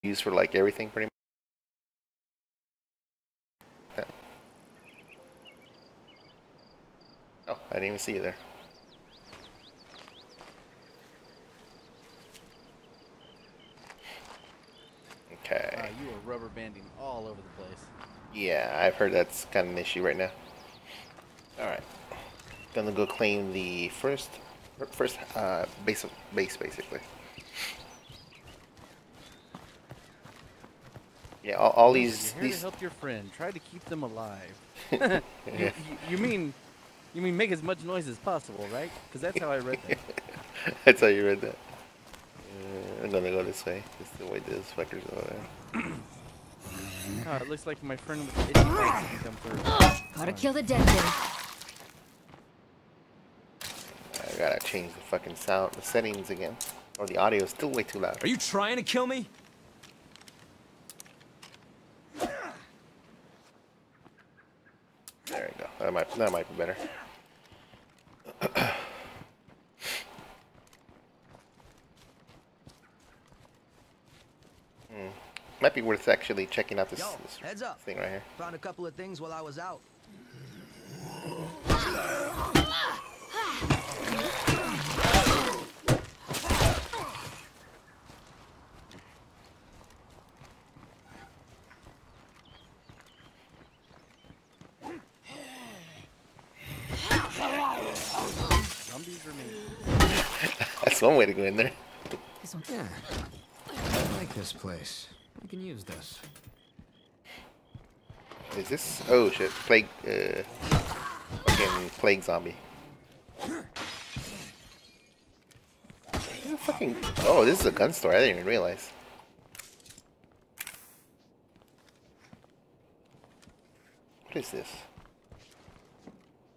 used for like everything pretty much. Oh, I didn't even see you there. Okay. You are rubber banding all over the place. Yeah, I've heard that's kind of an issue right now. Alright. Gonna go claim the first base basically. Yeah, all Remember, these you're here to help your friend. Try to keep them alive. you, yeah. you mean make as much noise as possible, right? Because that's how I read that. That's how you read that. I'm gonna go this way. Just the way this fucker's over there. Oh, it looks like my friend with the itchy bites can come through. Gotta kill the dead thing. I gotta change the fucking sound, the settings again. Or the audio is still way too loud. Are you trying to kill me? There we go. That might be better. Might be worth actually checking out this, this heads up. thing right here. Found a couple of things while I was out. Zombies remain. That's one way to go in there. This one. Yeah. I like this place. We can use this. Is this? Oh shit! Plague, fucking plague zombie. Yeah, fucking. Oh, this is a gun store. I didn't even realize. What is this?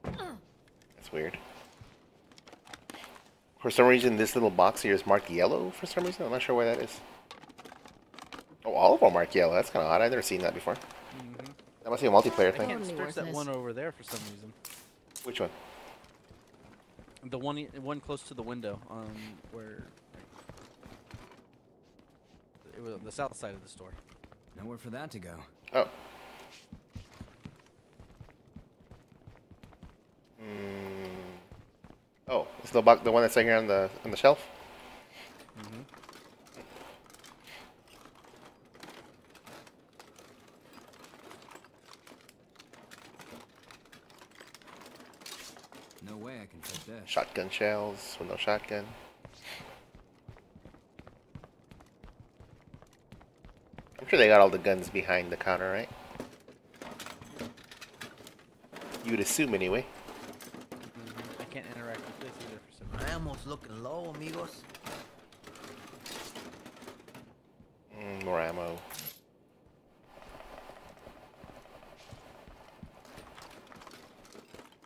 That's weird. For some reason, this little box here is marked yellow. For some reason, I'm not sure why that is. Oh, all of them are marked yellow. That's kind of odd. I've never seen that before. That must be a multiplayer I thing. can't search that one over there for some reason. Which one? The one close to the window, where it was on the south side of the store. Nowhere for that to go. Oh. Oh, it's the box, the one that's right here on the shelf. No way I can fit this. Shotgun shells with no shotgun. I'm sure they got all the guns behind the counter, right? You would assume anyway. I can't interact with this either for some reason. I almost looking low, amigos. More ammo.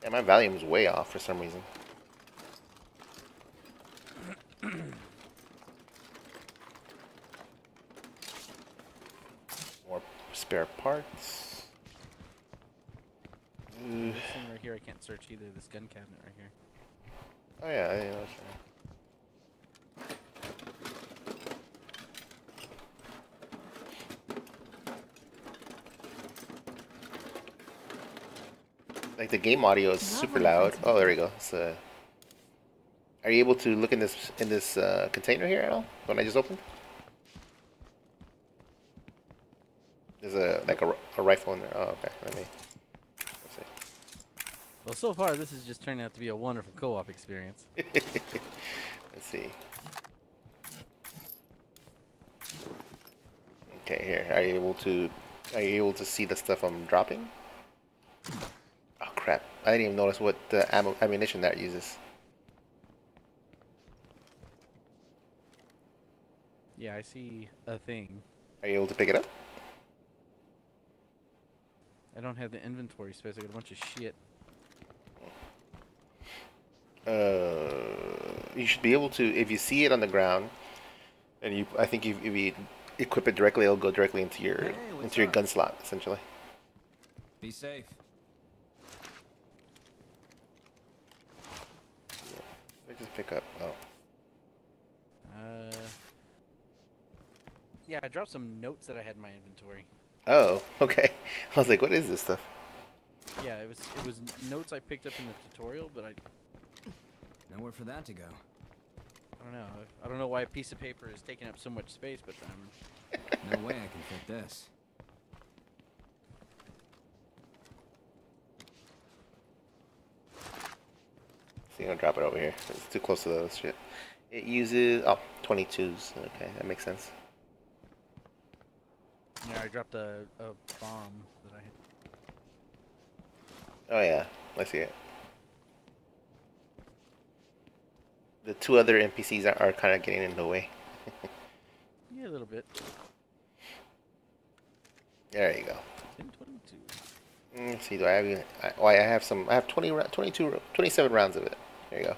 Yeah, my volume's way off for some reason. More spare parts. This thing right here I can't search either. This gun cabinet right here. Oh yeah, I know. Sure. Like the game audio is super loud. Oh, there we go. So, are you able to look in this container here at all? The one I just opened. There's a rifle in there. Oh, okay. Let's see. Well, so far this is just turning out to be a wonderful co-op experience. Let's see. Okay, here. Are you able to see the stuff I'm dropping? Oh crap! I didn't even notice what the ammunition that uses. Yeah, I see a thing. Are you able to pick it up? I don't have the inventory space. I got a bunch of shit. You should be able to, if you see it on the ground, and I think if you equip it directly, it'll go directly into your gun slot, essentially. Be safe. I just pick up. Oh, Yeah, I dropped some notes that I had in my inventory. Oh, okay. I was like, what is this stuff? Yeah, it was notes I picked up in the tutorial, but I Nowhere for that to go. don't know. I don't know why a piece of paper is taking up so much space, but No way I can fit this. So you're gonna drop it over here. It's too close to the shit. It uses 22s. Okay, that makes sense. yeah, I dropped a bomb that I had. Oh yeah, I see it. The two other NPCs are kind of getting in the way. Yeah, a little bit. There you go. 1022. Let's see, do I have even? I have some. I have 27 rounds of it. There you go.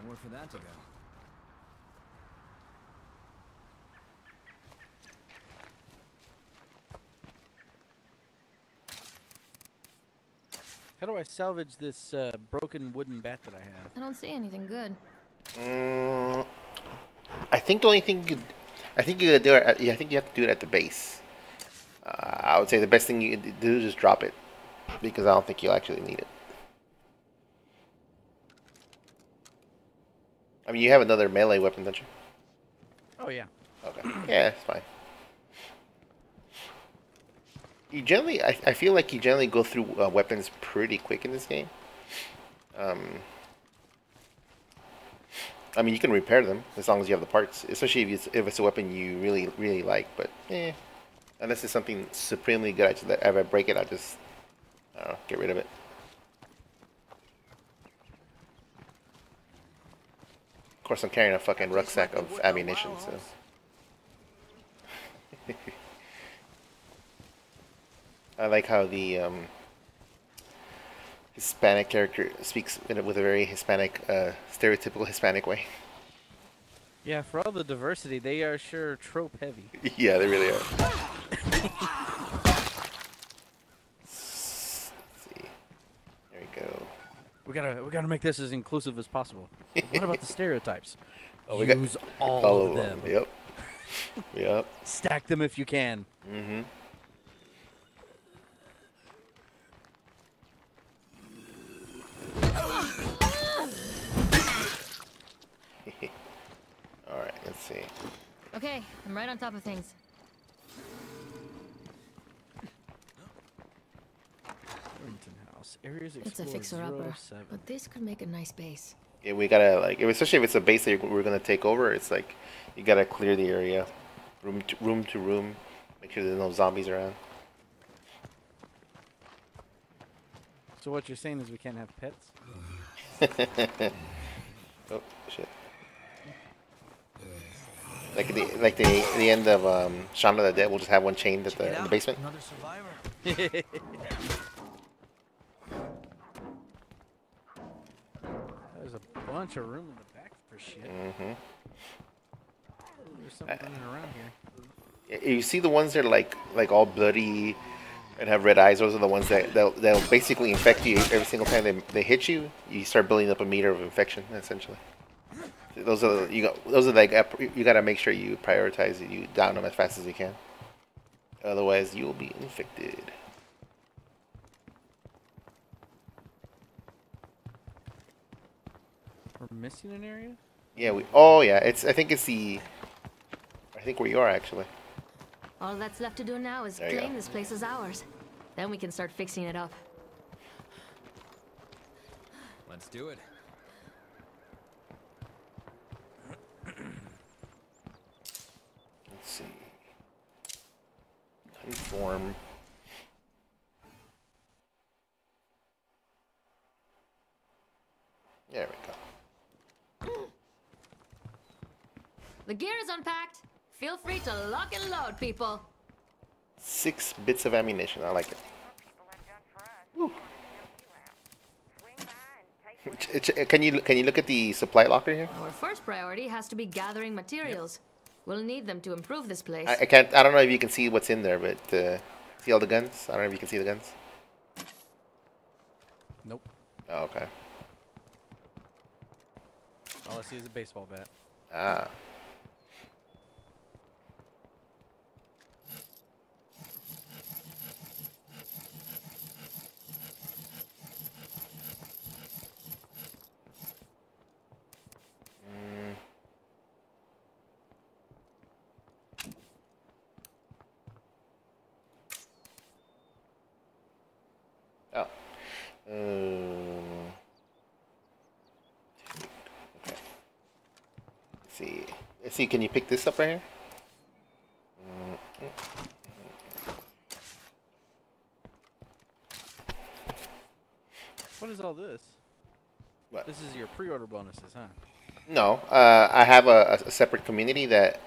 Nowhere for that to go. How do I salvage this broken wooden bat that I have? I don't see anything good. I think the only thing I think you could do it. I think you have to do it at the base. I would say the best thing you could do is just drop it, because I don't think you'll actually need it. I mean, you have another melee weapon, don't you? Oh yeah. Okay. Yeah, it's fine. You generally, I feel like you generally go through weapons pretty quick in this game. I mean, you can repair them as long as you have the parts, especially if it's a weapon you really like. But unless it's something supremely good, that if I break it, I just I don't know, get rid of it. Of course, I'm carrying a fucking rucksack of ammunition, so. I like how the Hispanic character speaks with a very Hispanic, stereotypical Hispanic way. Yeah, for all the diversity, they are sure trope heavy. Yeah, they really are. Let's see. There we go. We gotta make this as inclusive as possible. What about the stereotypes? Oh, we Use got all of them. Yep. Yep. Stack them if you can. Mm-hmm. Alright, let's see. Okay, I'm right on top of things. Warrington House. Areas It's a explored fixer-upper, 07. but this could make a nice base. Yeah, we gotta, like, especially if it's a base that we're gonna take over, it's like, you gotta clear the area. Room to room. Make sure there's no zombies around. So what you're saying is we can't have pets? Oh, shit. Like the end of Shaun of the Dead, we'll just have one chained at in the basement. Another survivor. There's a bunch of room in the back for shit. Mm-hmm. There's something running around here. You see the ones that are like all bloody and have red eyes. Those are the ones that'll basically infect you every single time they hit you. You start building up a meter of infection, essentially. Those are like you gotta make sure you prioritize it. You down them as fast as you can. Otherwise, you will be infected. We're missing an area? Yeah, oh yeah, I think where you are actually. All that's left to do now is There you claim go. this place as ours. Then we can start fixing it up. Let's do it. Let's see. Conform. There we go. The gear is unpacked. Feel free to lock and load, people. 6 bits of ammunition. I like it. Woo. Can you look at the supply locker here? Our first priority has to be gathering materials. We'll need them to improve this place. I can't. I don't know if you can see what's in there, but see all the guns. I don't know if you can see the guns. Nope. Oh, okay. All I see is a baseball bat. Ah. Oh. Okay. Let's see. Let's see. Can you pick this up right here? What is all this? What? This is your pre-order bonuses, huh? No. I have a separate community that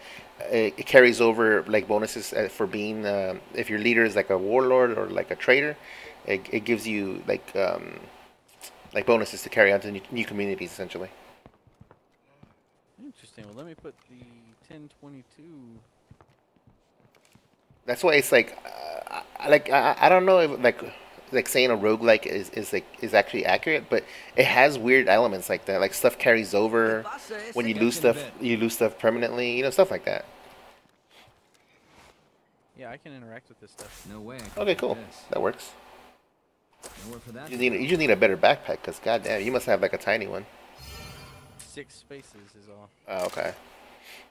it carries over like bonuses for being if your leader is like a warlord or like a traitor, it gives you like bonuses to carry on to new communities essentially. Interesting. Well, let me put the 1022. That's why it's like I don't know if like saying a roguelike is actually accurate, but it has weird elements like that. Like stuff carries over when you lose stuff permanently, you know, stuff like that. Yeah, I can interact with this stuff. No way. Okay, cool. That works. Nowhere for that. You just need a better backpack, cause goddamn, you must have like a tiny one. 6 spaces is all. Oh, okay.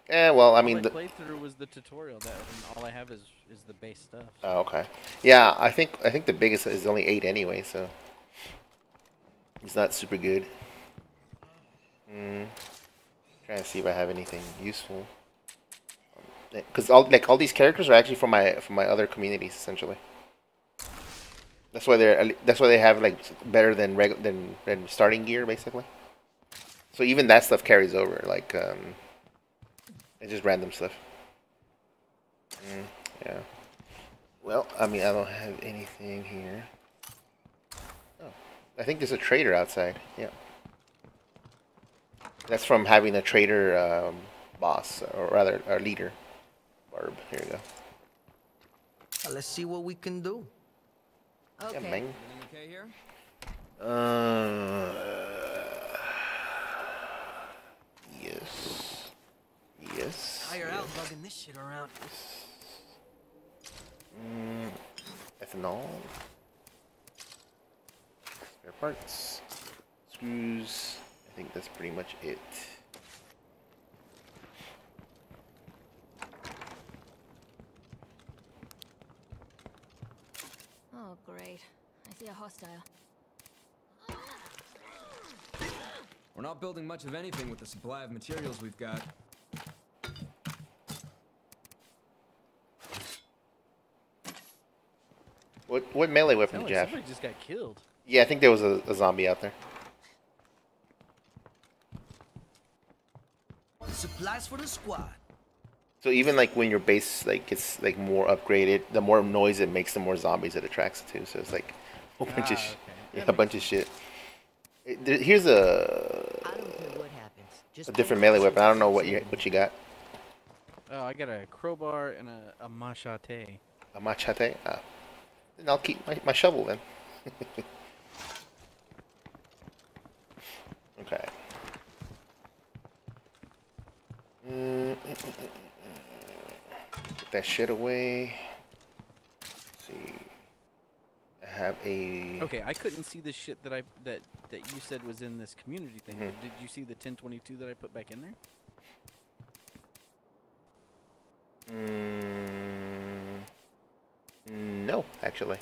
Yeah, well, I mean, all I played through was the tutorial. That and all I have is the base stuff. Oh, okay. Yeah, I think the biggest is only 8 anyway, so it's not super good. Trying to see if I have anything useful. Because all these characters are actually from my other communities essentially. That's why they have like better than than starting gear basically. So even that stuff carries over, like it's just random stuff. Yeah. Well, I mean, I don't have anything here. Oh, I think there's a trader outside. Yeah. That's from having a trader boss, or rather, a leader. Barb. Here you go. Let's see what we can do. Okay. Yeah, man. Everything okay here? Yes. Yes. Hire out lugging this shit around. Ethanol. Spare parts. Screws. I think that's pretty much it. Oh, great. I see a hostile. We're not building much of anything with the supply of materials we've got. What melee weapon Sound did like you have? somebody just got killed. Yeah, I think there was a zombie out there. Supplies for the squad. So even like when your base like gets like more upgraded, the more noise it makes, the more zombies it attracts to. So it's like a bunch of okay. yeah, a bunch of shit. Here's a I don't care what happens. Just different melee weapon. I don't know what you got. Oh, I got a crowbar and a machete. A machete. Ah, then I'll keep my shovel then. Okay. Put that shit away. Let's see. I have a. Okay, I couldn't see the shit that you said was in this community thing. Did you see the 1022 that I put back in there? No, actually.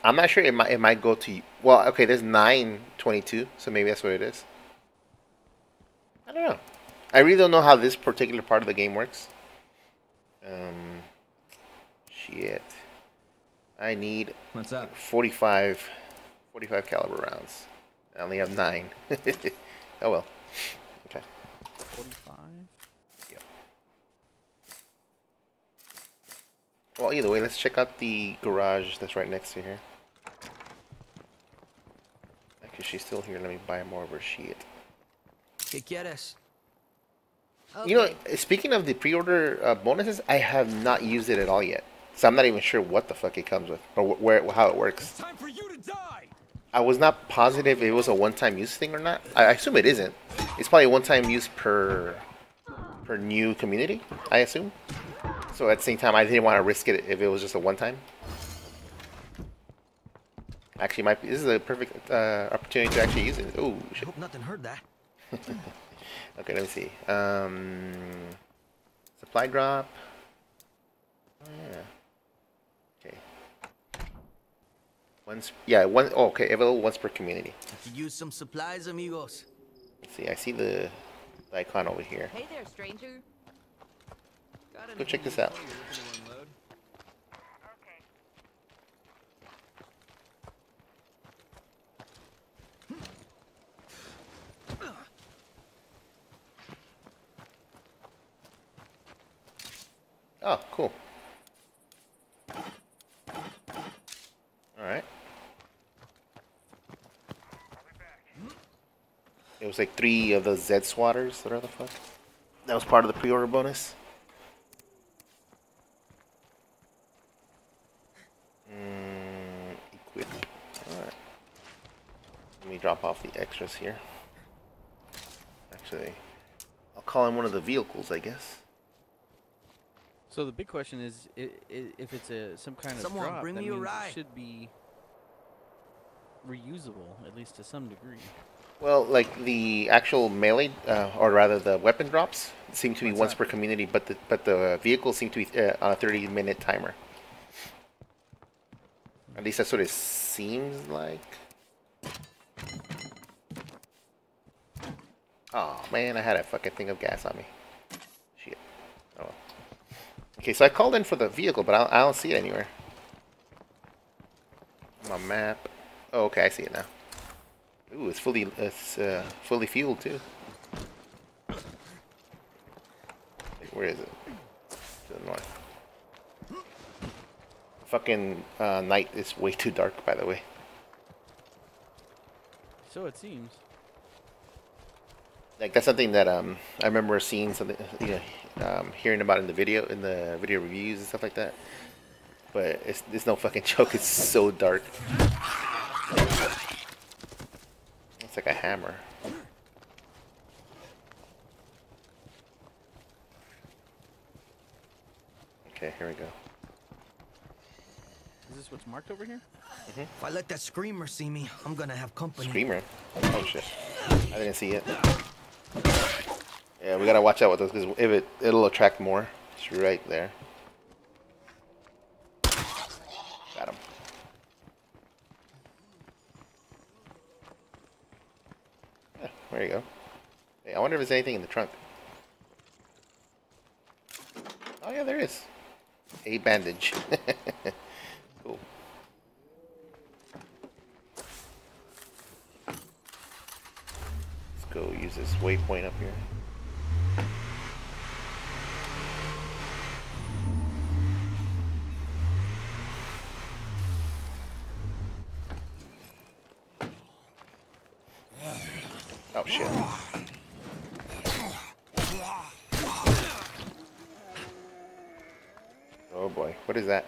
I'm not sure. It might go to. Well, okay. There's 922, so maybe that's what it is. I don't know. I really don't know how this particular part of the game works. Shit. I need What's up? 45 caliber rounds. I only have 9. Oh well. Okay. 45. Yep. Well, either way, let's check out the garage that's right next to here. Actually, she's still here. Let me buy more of her shit. ¿Qué quieres? You know, Okay. speaking of the pre-order bonuses, I have not used it at all yet, so I'm not even sure what the fuck it comes with or where how it works. Time for you to die. I was not positive if it was a one-time use thing or not. I assume it isn't. It's probably one-time use per new community, I assume. So at the same time, I didn't want to risk it if it was just a one-time. Actually, this is a perfect opportunity to actually use it. Oh I shit. hope nothing heard that. Okay, let me see. Supply drop. Oh, yeah. Okay. One. Oh, okay, available once per community. Could use some supplies, amigos. Let's see. I see the icon over here. Hey there, stranger. Go check this out. Oh, cool. Alright. It was like 3 of the Z swatters, whatever the fuck. That was part of the pre-order bonus. Equipment. Alright. Let me drop off the extras here. Actually, I'll call him one of the vehicles, I guess. So the big question is, if it's some kind of Someone drop, bring that me a means ride. it should be reusable, at least to some degree. Well, like the actual melee, or rather the weapon drops, seem to be What's once that? per community, but the vehicles seem to be on a 30-minute timer. At least that's what it seems like. Oh man, I had a fucking thing of gas on me. Shit. Oh well. Okay, so I called in for the vehicle, but I don't see it anywhere. My map. Oh, okay, I see it now. Ooh, it's fully fueled too. Where is it? To the north. Fucking night is way too dark, by the way. So it seems. Like that's something that I remember seeing something, hearing about in the video reviews and stuff like that. But it's no fucking joke. It's so dark. It's like a hammer. Okay, here we go. Is this what's marked over here? If I let that screamer see me, I'm gonna have company. Screamer. Oh shit! I didn't see it. Yeah, we gotta watch out with those because if it'll attract more. It's right there. Got him. Yeah, there you go. Hey, I wonder if there's anything in the trunk. Oh yeah, there is. A bandage. Cool. Let's go use this waypoint up here. Oh shit. Oh boy, what is that?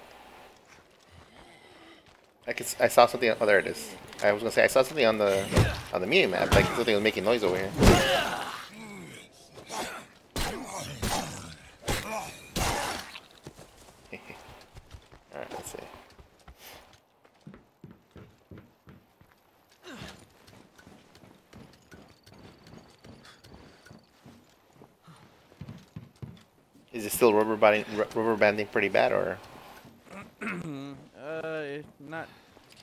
I saw something. Oh, there it is. I was gonna say I saw something on the mini map, like something was making noise over here. All right, let's see. Is it still rubber banding pretty bad, or? Not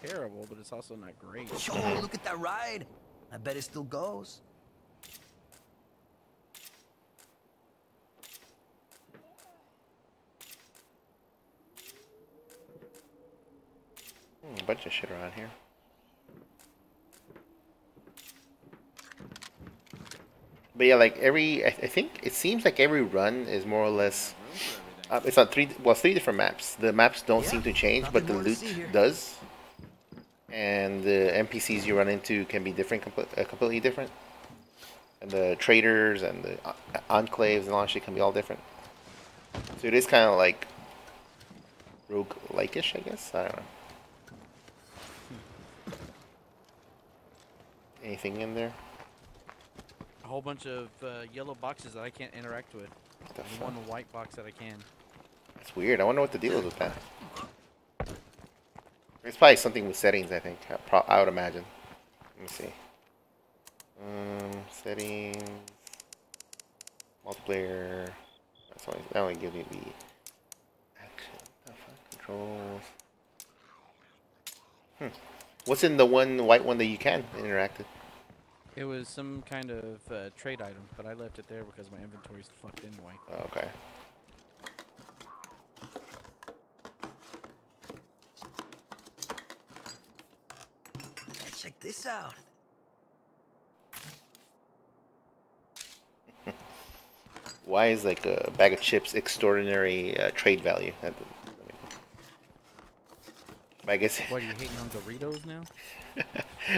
terrible, but it's also not great. Yo, look at that ride. I bet it still goes. A bunch of shit around here. But yeah, like I think it seems like every run is more or less. It's on three different maps. The maps don't seem to change, but the nothing more to loot see here. does. And the NPCs you run into can be different, completely different. and the traders and the enclaves and all that shit can be all different. So it is kind of like rogue-like-ish, I guess. I don't know. Anything in there? A whole bunch of yellow boxes that I can't interact with. What the And fuck? one white box that I can. That's weird. I wonder what the deal is with that. It's probably something with settings, I think. I would imagine. Let me see. Settings. Multiplayer. That only gives me the action. The fuck? Controls. What's in the white one that you can interact with? It was some kind of trade item, but I left it there because my inventory's fucked anyway. Oh, okay. Check this out. Why is like a bag of chips extraordinary trade value? I guess. What, are you hating on Doritos now?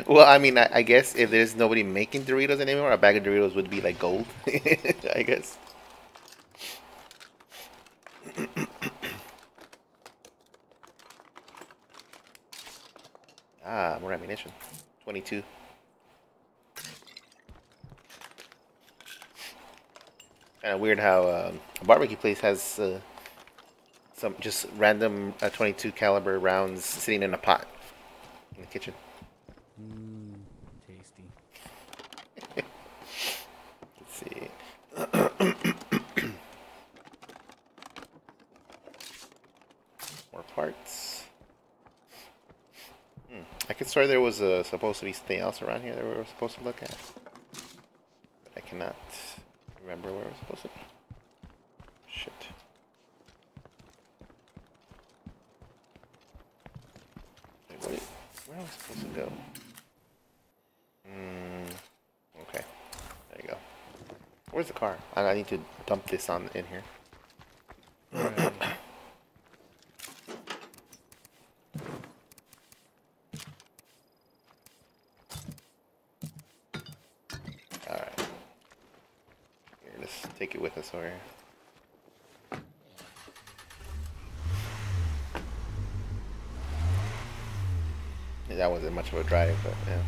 Well, I mean, I guess if there's nobody making Doritos anymore, a bag of Doritos would be like gold. I guess. Ah, more ammunition. 22. Kind of weird how a barbecue place has some just random 22 caliber rounds sitting in a pot in the kitchen. Mmm, tasty. Let's see. More parts. I could swear there was supposed to be something else around here that we were supposed to look at. But I cannot remember where it was supposed to be. Shit. Wait, where am I supposed to go? Okay. There you go. Where's the car? I need to dump this in here. Right. Alright. Here, let's take it with us over here. Yeah, that wasn't much of a drive, but yeah.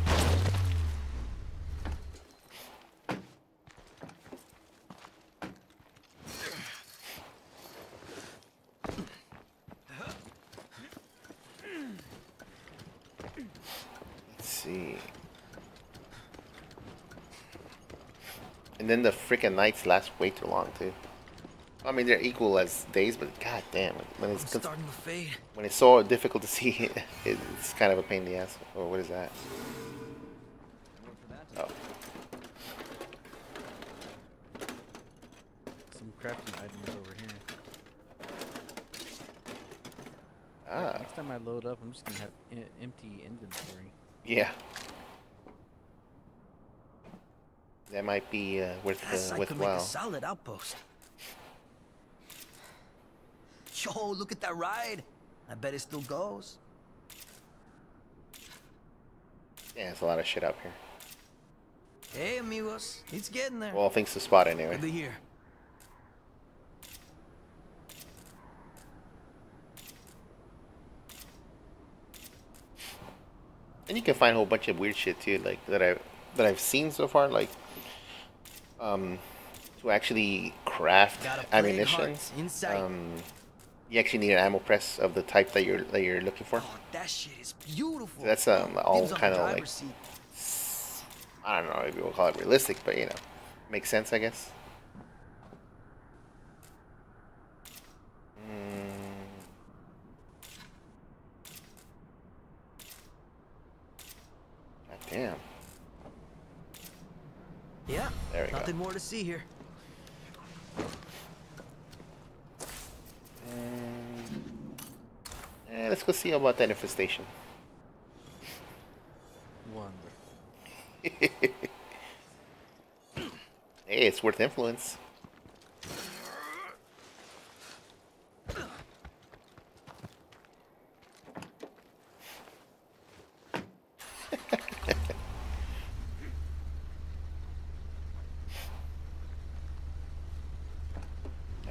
Let's see. And then the freaking nights last way too long too. I mean, they're equal as days, but god damn, when I'm it's starting to fade. when it's so difficult to see, it's kind of a pain in the ass. Oh, what is that? Oh, Some crafting items over here. ah, Next time I load up, I'm just gonna have empty inventory. yeah. That might be That site could make a worthwhile. solid outpost. Yo, look at that ride. I bet it still goes. Yeah, there's a lot of shit up here. Hey, amigos. It's getting there. Well, things to spot anyway. Good to hear. And you can find a whole bunch of weird shit too, like that I've seen so far, like to actually craft Got a plague ammunition. hearts in sight. You actually need an ammo press of the type that you're looking for. Oh, that shit is beautiful. That's all Dibs on the kind of like, driver's seat. I don't know if you will call it realistic, but you know, makes sense, I guess. God damn. Yeah. There we go. Nothing more to see here. Let's go see about that infestation. Wonderful. Hey, it's worth influence.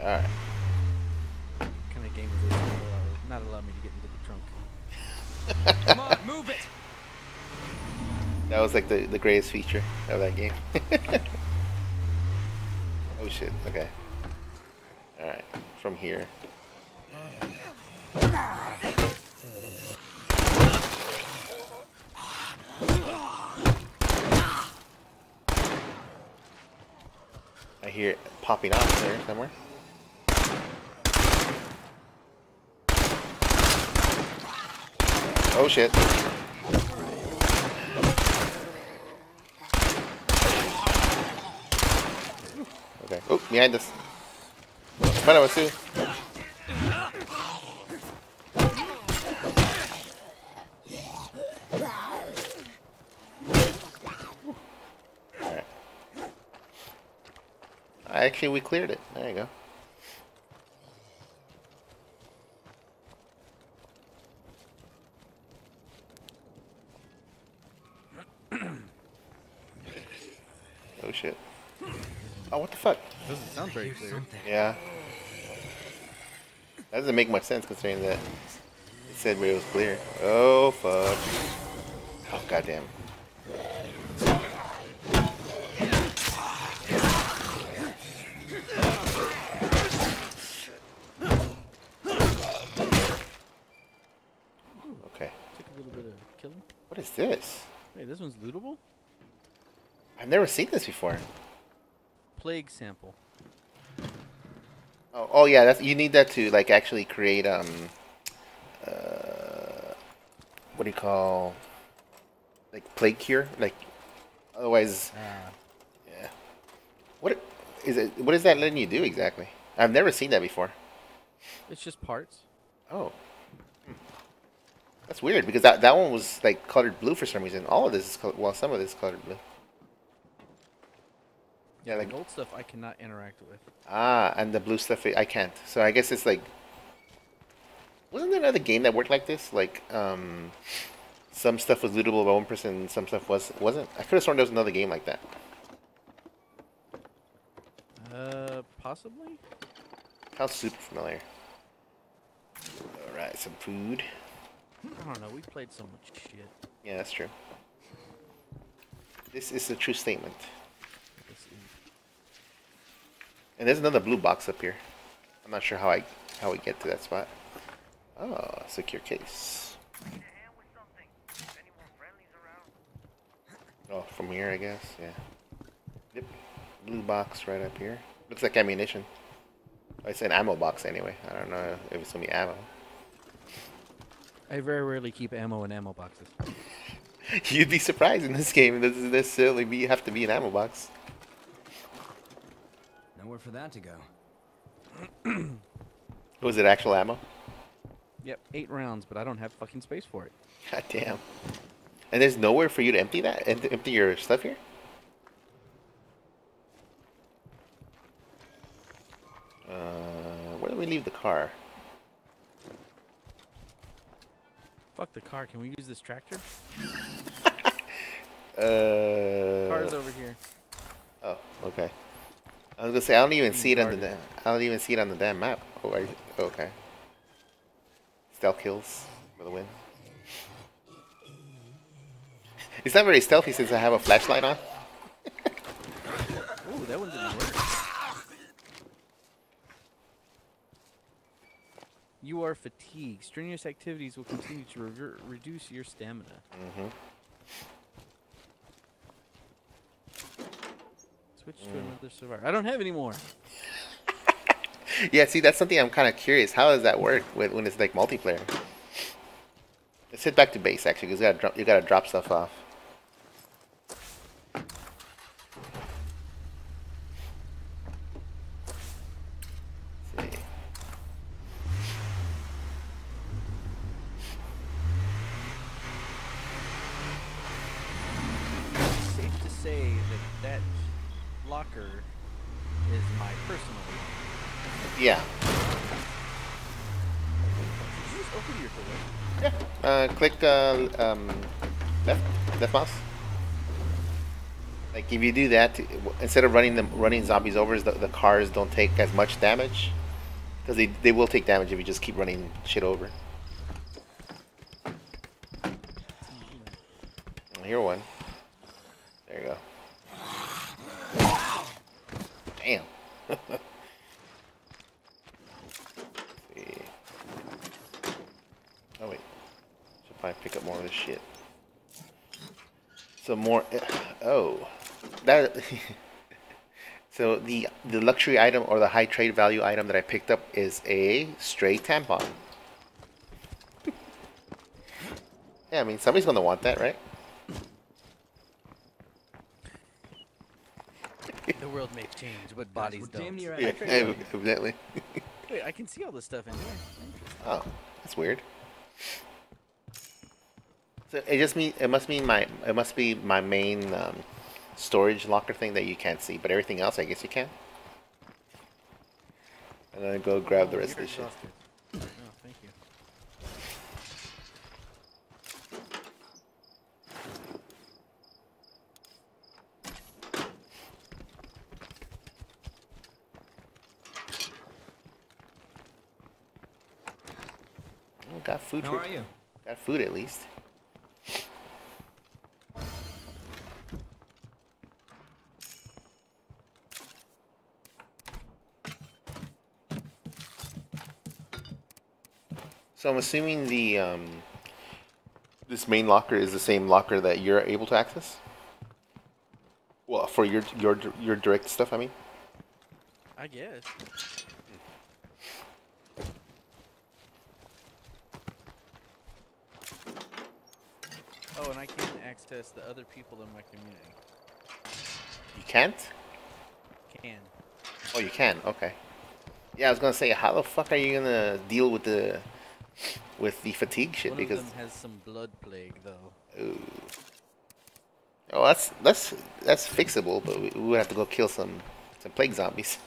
Alright. What kind of game is this? Not allow me to get into the trunk. Come on, move it! That was like the greatest feature of that game. Oh shit, okay. Alright, from here. I hear it popping off there somewhere. Oh shit. Okay. Oh, behind us. In front of us too. Alright. Actually, we cleared it. There you go. Oh shit. Oh, what the fuck? Doesn't sound very clear. Yeah. That doesn't make much sense considering that it said where it was clear. Oh, fuck. Oh, goddamn. Okay. Took a little bit of killing. What is this? Hey, this one's lootable? I've never seen this before. Plague sample. Oh yeah, that's you need that to like actually create what do you call like plague cure? Like otherwise yeah. What is it what is that letting you do exactly? I've never seen that before. It's just parts. Oh. That's weird because that one was like colored blue for some reason. All of this is well, some of this is colored blue. Yeah, like The old stuff I cannot interact with. and the blue stuff I can't. So I guess it's like, wasn't there another game that worked like this? Like, some stuff was lootable by one person, some stuff wasn't. I could have sworn there was another game like that. Possibly? Sounds super familiar. All right, some food. I don't know. We played so much shit. Yeah, that's true. This is a true statement. This is- And there's another blue box up here. I'm not sure how we get to that spot. Oh, secure case. Oh, from here, I guess. Yeah. Yep. Blue box right up here. Looks like ammunition. Oh, it's an ammo box anyway. I don't know if it's gonna be ammo. I very rarely keep ammo in ammo boxes. You'd be surprised in this game. It doesn't necessarily have to be an ammo box. Nowhere for that to go. Was it actual ammo? Yep, 8 rounds, but I don't have fucking space for it. God damn. And there's nowhere for you to empty that? Empty your stuff here? Where do we leave the car? Fuck the car. Can we use this tractor? Car's over here. Oh, okay. I was gonna say I don't even see it on the I don't even see it on the damn map. Oh, okay. Stealth kills for the win. It's not very stealthy since I have a flashlight on. Ooh, that one didn't work. You are fatigued. Strenuous activities will continue to reduce your stamina. Mm-hmm. Switch to another survivor. I don't have any more. Yeah, see, that's something I'm kind of curious. How does that work when it's like multiplayer? Let's head back to base actually, because you gotta drop stuff off. Let's see. Safe to say that locker is my personal locker. Yeah. Did you just open your door? Yeah. Click left mouse. Like if you do that, instead of running zombies over, the cars don't take as much damage. Because they will take damage if you just keep running shit over. I hear one. There you go. Damn. See. Oh wait. Should probably pick up more of this shit. So more. Oh, that. So the luxury item or the high trade value item that I picked up is a stray tampon. Yeah, I mean somebody's gonna want that, right? The world may change, but bodies We're damn don't. near Yeah, at evidently. Wait, I can see all this stuff in here. Oh, that's weird. So it must be my main storage locker thing that you can't see, but everything else I guess you can. And then go grab the rest of this shit. Oh, thank you. Oh, got food. How are you? Got food at least. So I'm assuming the this main locker is the same locker that you're able to access. Well, for your direct stuff, I mean. I guess. Oh, and I can access the other people in my community. You can't? Can. Oh, you can. Okay. Yeah, I was gonna say, how the fuck are you gonna deal with the fatigue shit? One Because of them has some blood plague, though. ooh. Oh, that's fixable, but we would have to go kill some plague zombies.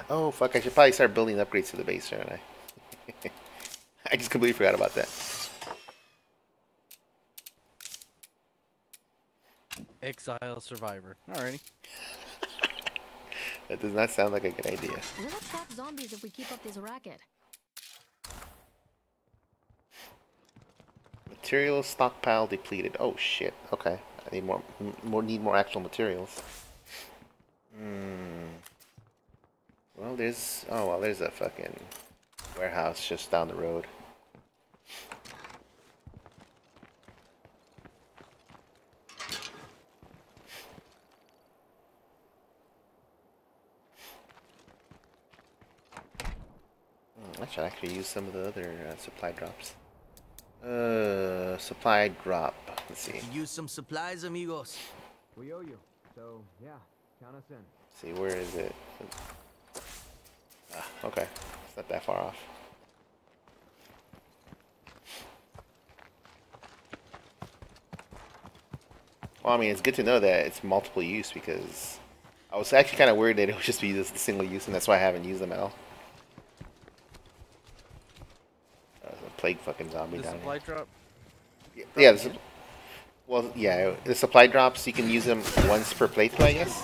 Oh fuck! I should probably start building upgrades to the base, shouldn't I? I just completely forgot about that. Exile survivor. Alrighty. That does not sound like a good idea. We'll attract zombies if we keep up this racket. Material stockpile depleted. Oh shit. Okay, I need more actual materials. Well, there's there's a fucking warehouse just down the road. I should actually use some of the other supply drops. Supply drop. Let's see. Use some supplies, amigos. We owe you. So, yeah, count us in. Let's see, where is it? Ah, okay. It's not that far off. Well, I mean, it's good to know that it's multiple use because I was actually kind of worried that it would just be this single use, and that's why I haven't used them at all. There's a plague fucking zombie The down supply here. drop? Yeah, well, yeah, the supply drops, you can use them once per playthrough, I guess.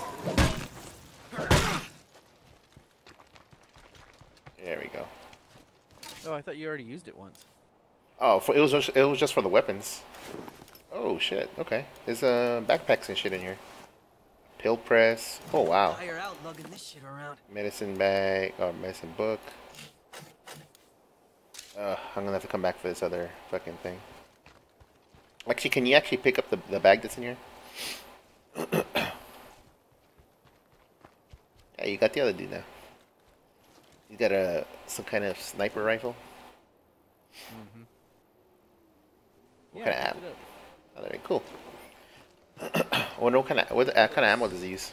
There we go. Oh, I thought you already used it once. Oh, it was just for the weapons. Oh shit. Okay. There's backpacks and shit in here. Pill press. Oh wow. Hire out lugging this shit around. Medicine bag or medicine book. I'm gonna have to come back for this other fucking thing. Actually, can you actually pick up the bag that's in here? Yeah, you got the other dude now. You got some kind of sniper rifle. Mm-hmm. What kind of ammo? Oh, very cool. What kind of ammo does it use?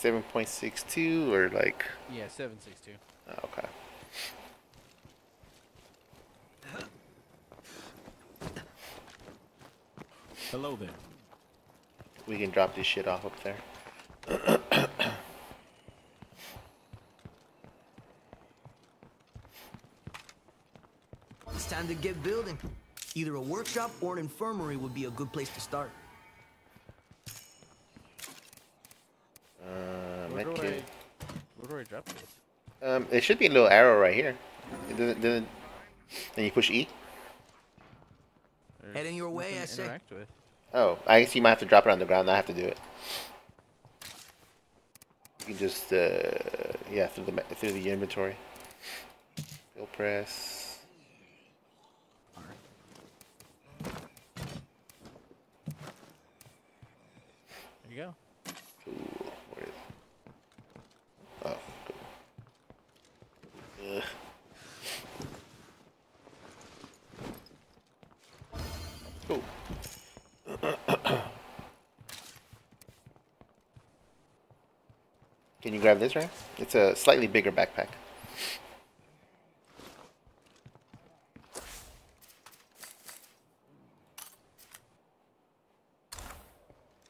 7.62 or like? Yeah, 7.62. Oh, okay. Hello there. We can drop this shit off up there. It's time to get building. Either a workshop or an infirmary would be a good place to start. Where do Medkit. I drop this? It should be a little arrow right here. It doesn't. Then you push E. There's Heading your way, nothing I to say. interact with. Oh, I guess you might have to drop it on the ground. I have to do it. You can just yeah, through the inventory. Field press. There you go. Cool. Where is it? Oh, cool. Ugh. Cool. Can you grab this, right? It's a slightly bigger backpack.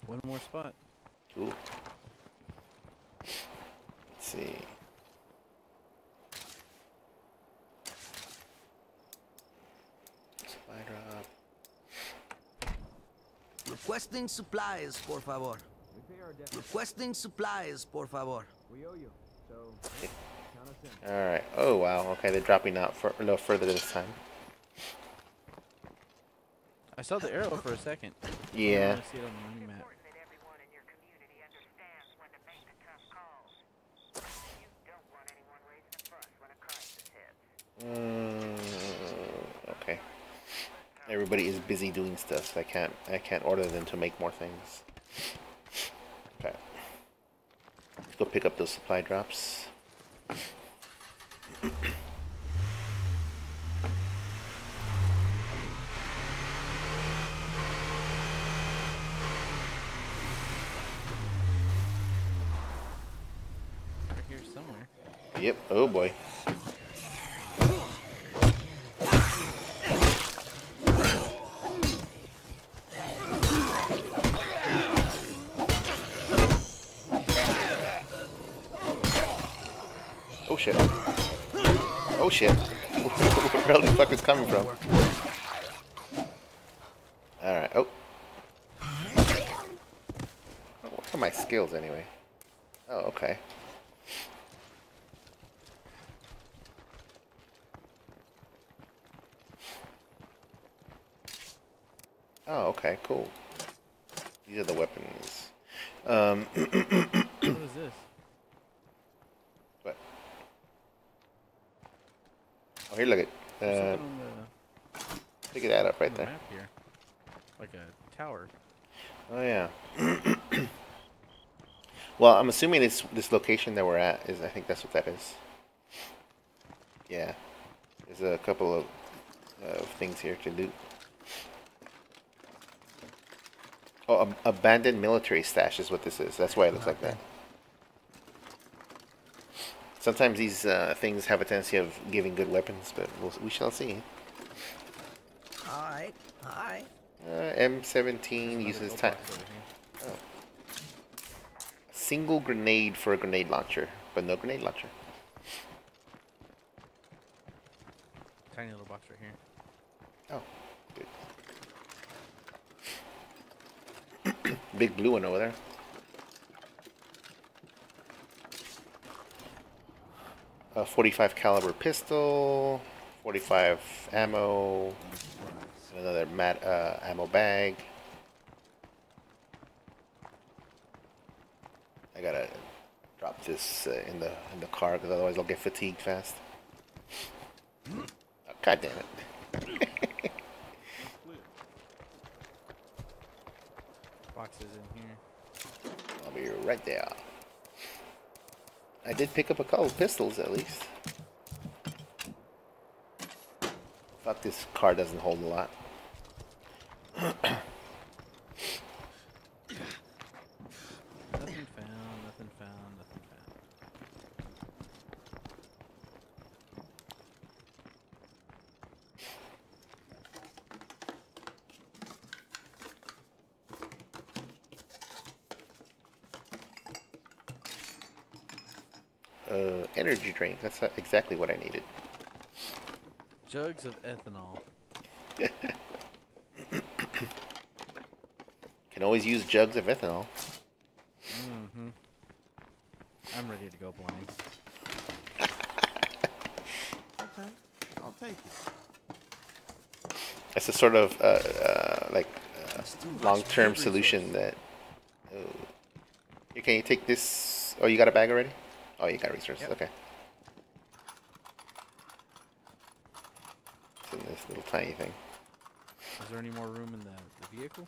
One more spot. Cool. Let's see. Supply drop. Requesting supplies, por favor. Requesting supplies, por favor. We owe you, so count us in. All right. Oh wow. Okay, they're dropping out for a little further this time. I saw the arrow for a second. Yeah. I see it on the mini map. Okay. Everybody is busy doing stuff, so I can't order them to make more things. Okay. Let's go pick up those supply drops. Right here somewhere. Yep. Oh boy. Oh shit. Oh shit. Where the fuck is coming from? Alright. Oh. What are my skills anyway? Oh, okay. Oh, okay, cool. These are the weapons. What is this? What? Oh, here, look at. There's something on Pick that up right the there. map here. Like a tower. Oh yeah. Well, I'm assuming this location that we're at is. I think that's what that is. Yeah. There's a couple of things here to loot. Oh, abandoned military stash is what this is. That's why it looks like that. Sometimes these things have a tendency of giving good weapons, but we shall see. Alright, alright. M17 uses time. Oh. Single grenade for a grenade launcher, but no grenade launcher. Tiny little box right here. Oh, good. Big blue one over there. A 45 caliber pistol, 45 ammo, another ammo bag. I gotta drop this in the car because otherwise I'll get fatigued fast. Oh, God damn it! Boxes in here. I'll be right there. I did pick up a couple of pistols at least. Thought this car doesn't hold a lot. Nothing found, nothing found, nothing found. Energy drink. That's exactly what I needed. Jugs of ethanol. always use jugs of ethanol. Mm-hmm. I'm ready to go blind. Okay, I'll take it. It's a sort of like It's too much long-term food solution resource. that. Can you take this? Oh, you got a bag already? Oh, you got resources. Yep. Okay. It's in this little tiny thing. Is there any more room in the vehicle?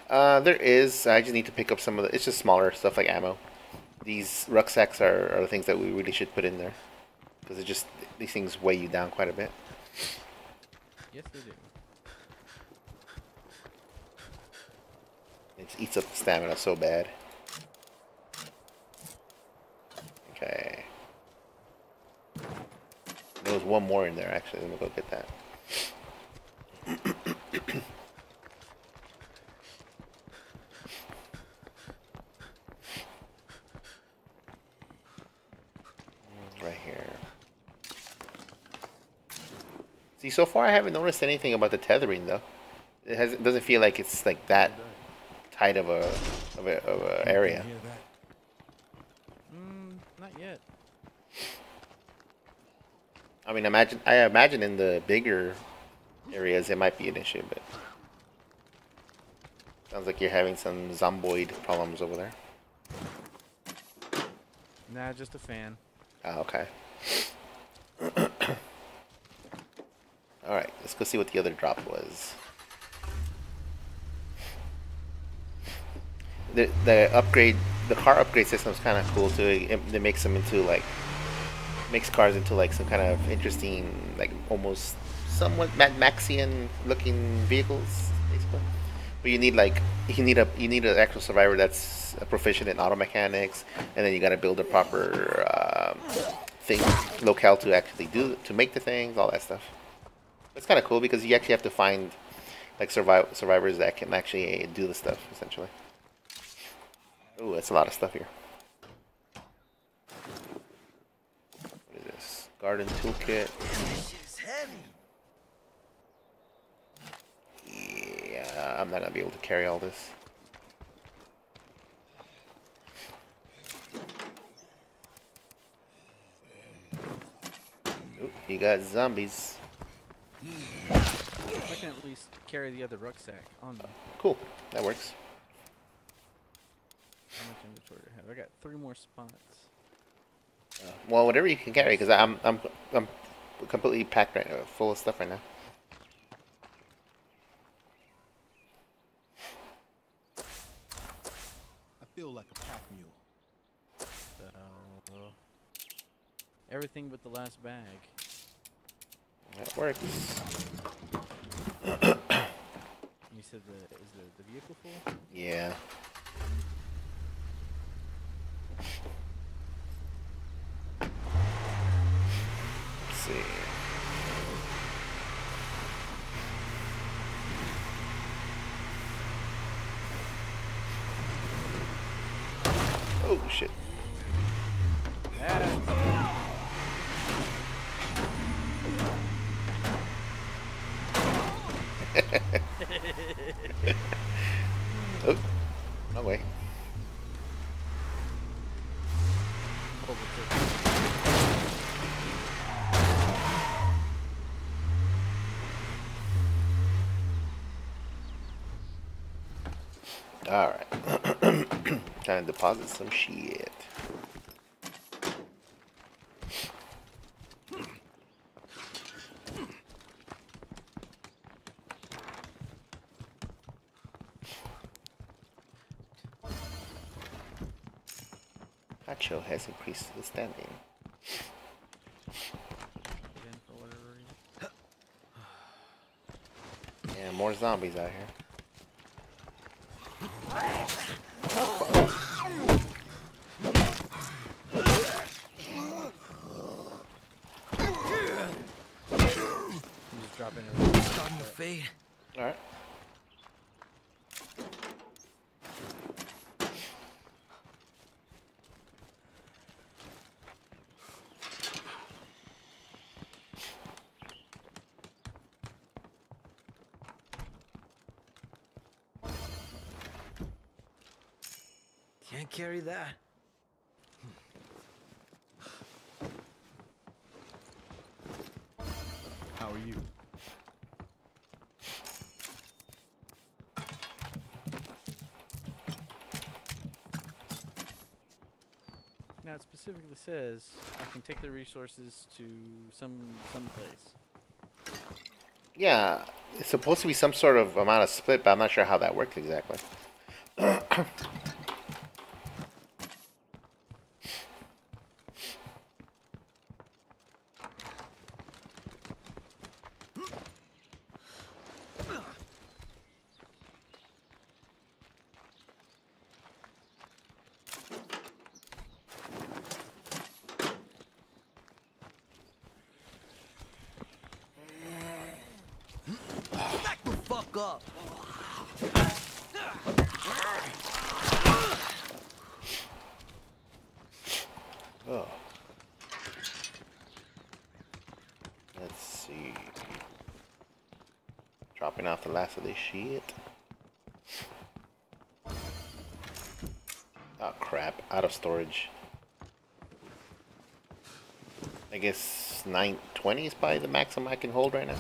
There is. I just need to pick up some of the. It's just smaller stuff like ammo. These rucksacks are the things that we really should put in there, because it just these things weigh you down quite a bit. Yes, they do. It eats up the stamina so bad. Okay. There was one more in there actually. Let me go get that. Right here. See, so far I haven't noticed anything about the tethering though. It doesn't feel like it's like that tight of a area. Hear that? Not yet. I mean, I imagine in the bigger areas it might be an issue, but sounds like you're having some zomboid problems over there. Nah, just a fan. Ah, okay. All right, let's go see what the other drop was. The upgrade, the car upgrade system is kind of cool too. It makes them into like makes cars into like some kind of interesting, like almost somewhat Mad Maxian looking vehicles, basically. But you need like you need an actual survivor that's proficient in auto mechanics, and then you got to build a proper thing locale to actually make the things, all that stuff. It's kind of cool because you actually have to find like survivors that can actually do the stuff essentially. Ooh, that's a lot of stuff here. What is this? Garden toolkit. This is heavy. Yeah, I'm not gonna be able to carry all this. Oop, you got zombies. I can at least carry the other rucksack on me. Cool, that works. How much inventory do I have? I got 3 more spots. Well, whatever you can carry, because I'm completely packed right now, full of stuff right now. I feel like a pack mule. So, everything but the last bag. That works. You said is the vehicle full? Yeah. Let's see. Oh shit. Oh, no way. Alright. Time to deposit some shit. Hacho has increased the standing. Put in for whatever reason. Yeah, more zombies out here. I'm just dropping everything. Starting to fade. Alright. can't carry that. How are you? Now it specifically says I can take the resources to some place. Yeah, it's supposed to be some sort of amount of split, but I'm not sure how that works exactly. Back the fuck up. Oh. Let's see. Dropping off the last of this shit. Oh crap, out of storage. I guess 920 is probably the maximum I can hold right now.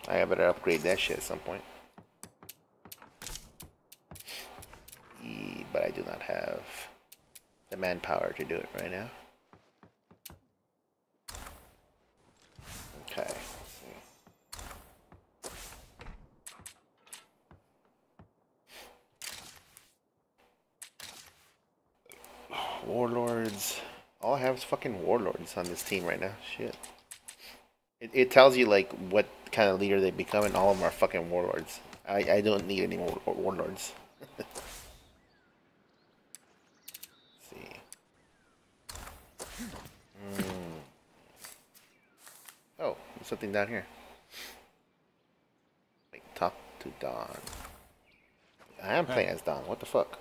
I better upgrade that shit at some point. But I do not have the manpower to do it right now. Okay. Let's see. Warlords. All I have is fucking warlords on this team right now. Shit. It tells you like what kind of leader they become, and all of them are fucking warlords. I don't need any more warlords. Let's see. Oh, there's something down here. Like, talk to Dawn. I am playing as Dawn. What the fuck?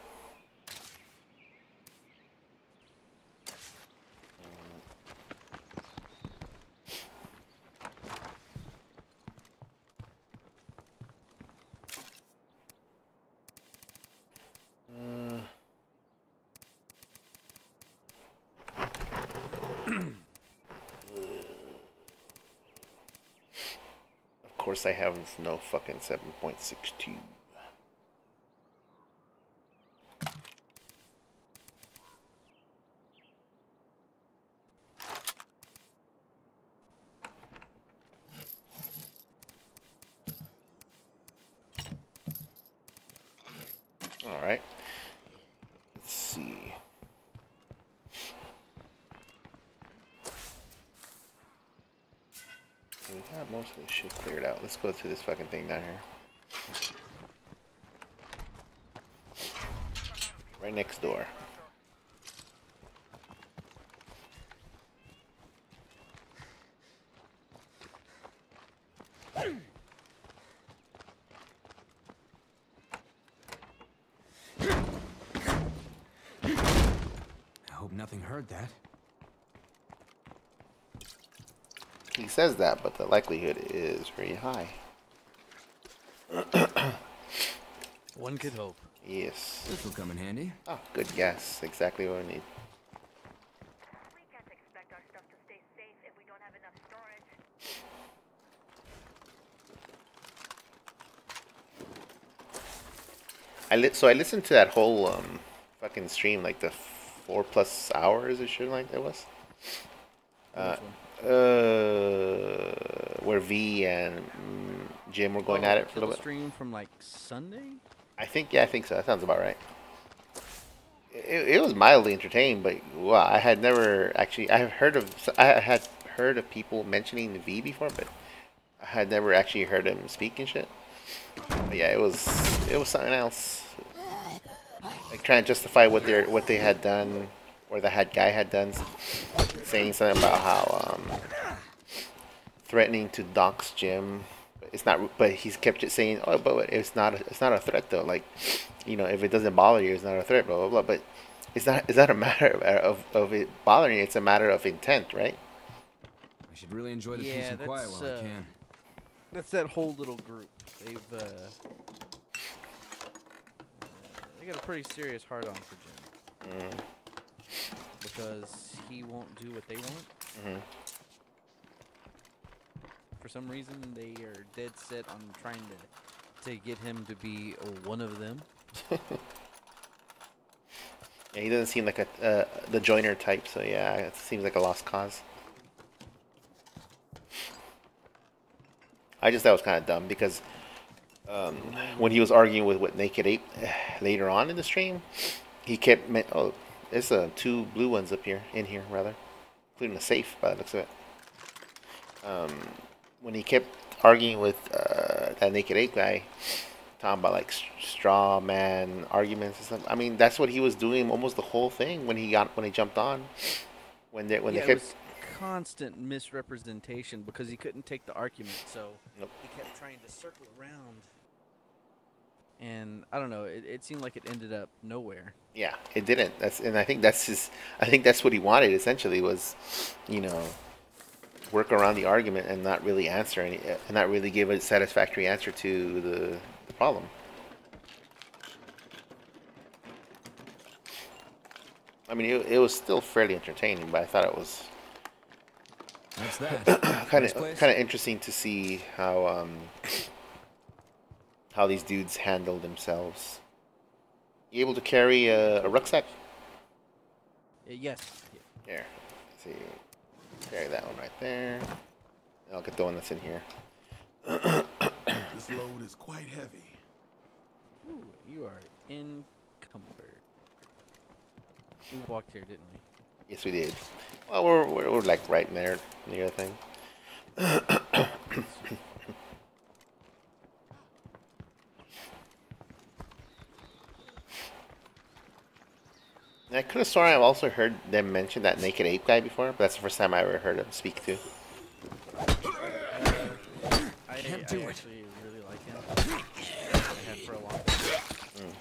Of course I have no fucking 7.62. Alright. Let's see. We got most of this shit cleared out. Let's go to this fucking thing down here. Right next door. I hope nothing heard that. He says that, but the likelihood is very high. One could hope. Yes. This will come in handy. Oh, good guess. Exactly what we need. We can't expect our stuff to stay safe if we don't have enough storage. So I listened to that whole fucking stream, like the 4+ hours or shit like that was. Where V and Jim were going at it for a little bit. Stream from like Sunday. I think so. That sounds about right. It was mildly entertaining, but wow, I had heard of people mentioning the V before, but I had never actually heard him speak and shit. But yeah, it was something else. Like trying to justify what they had done, or the guy had done, saying something about how threatening to dox Jim. It's not, but he's kept it saying, oh, but it's not a threat though. Like, you know, if it doesn't bother you, it's not a threat. Blah blah blah. But it's not a matter of it bothering you. It's a matter of intent, right? I should really enjoy the peace and quiet while I can. That's that whole little group. They I got a pretty serious hard on for Jim. Because he won't do what they want. For some reason, they are dead set on trying to get him to be one of them. Yeah, he doesn't seem like the joiner type, so yeah, it seems like a lost cause. I just thought it was kind of dumb because when he was arguing with Naked Ape later on in the stream, he kept oh, there's 2 blue ones up here rather, including a safe by the looks of it. When he kept arguing with that Naked Ape guy, talking about like straw man arguments and stuff. I mean, that's what he was doing almost the whole thing when he jumped on. When they kept. It was constant misrepresentation because he couldn't take the argument, so he kept trying to circle around. And I don't know, it seemed like it ended up nowhere. Yeah, it didn't. I think that's what he wanted essentially was, work around the argument and not really answer and not really give a satisfactory answer to the problem. I mean, it was still fairly entertaining, but I thought it was That's that. kind of interesting to see how these dudes handle themselves. You able to carry a rucksack? Yes. Here, let's see. Carry that one right there. I'll get the one that's in here. This load is quite heavy. Ooh, you are encumbered. We walked here, didn't we? Yes, we did. Well, we're like right in there near the thing. I could have sworn I've also heard them mention that Naked Ape guy before, but that's the first time I ever heard him speak to. I actually really like him. I had for a long time.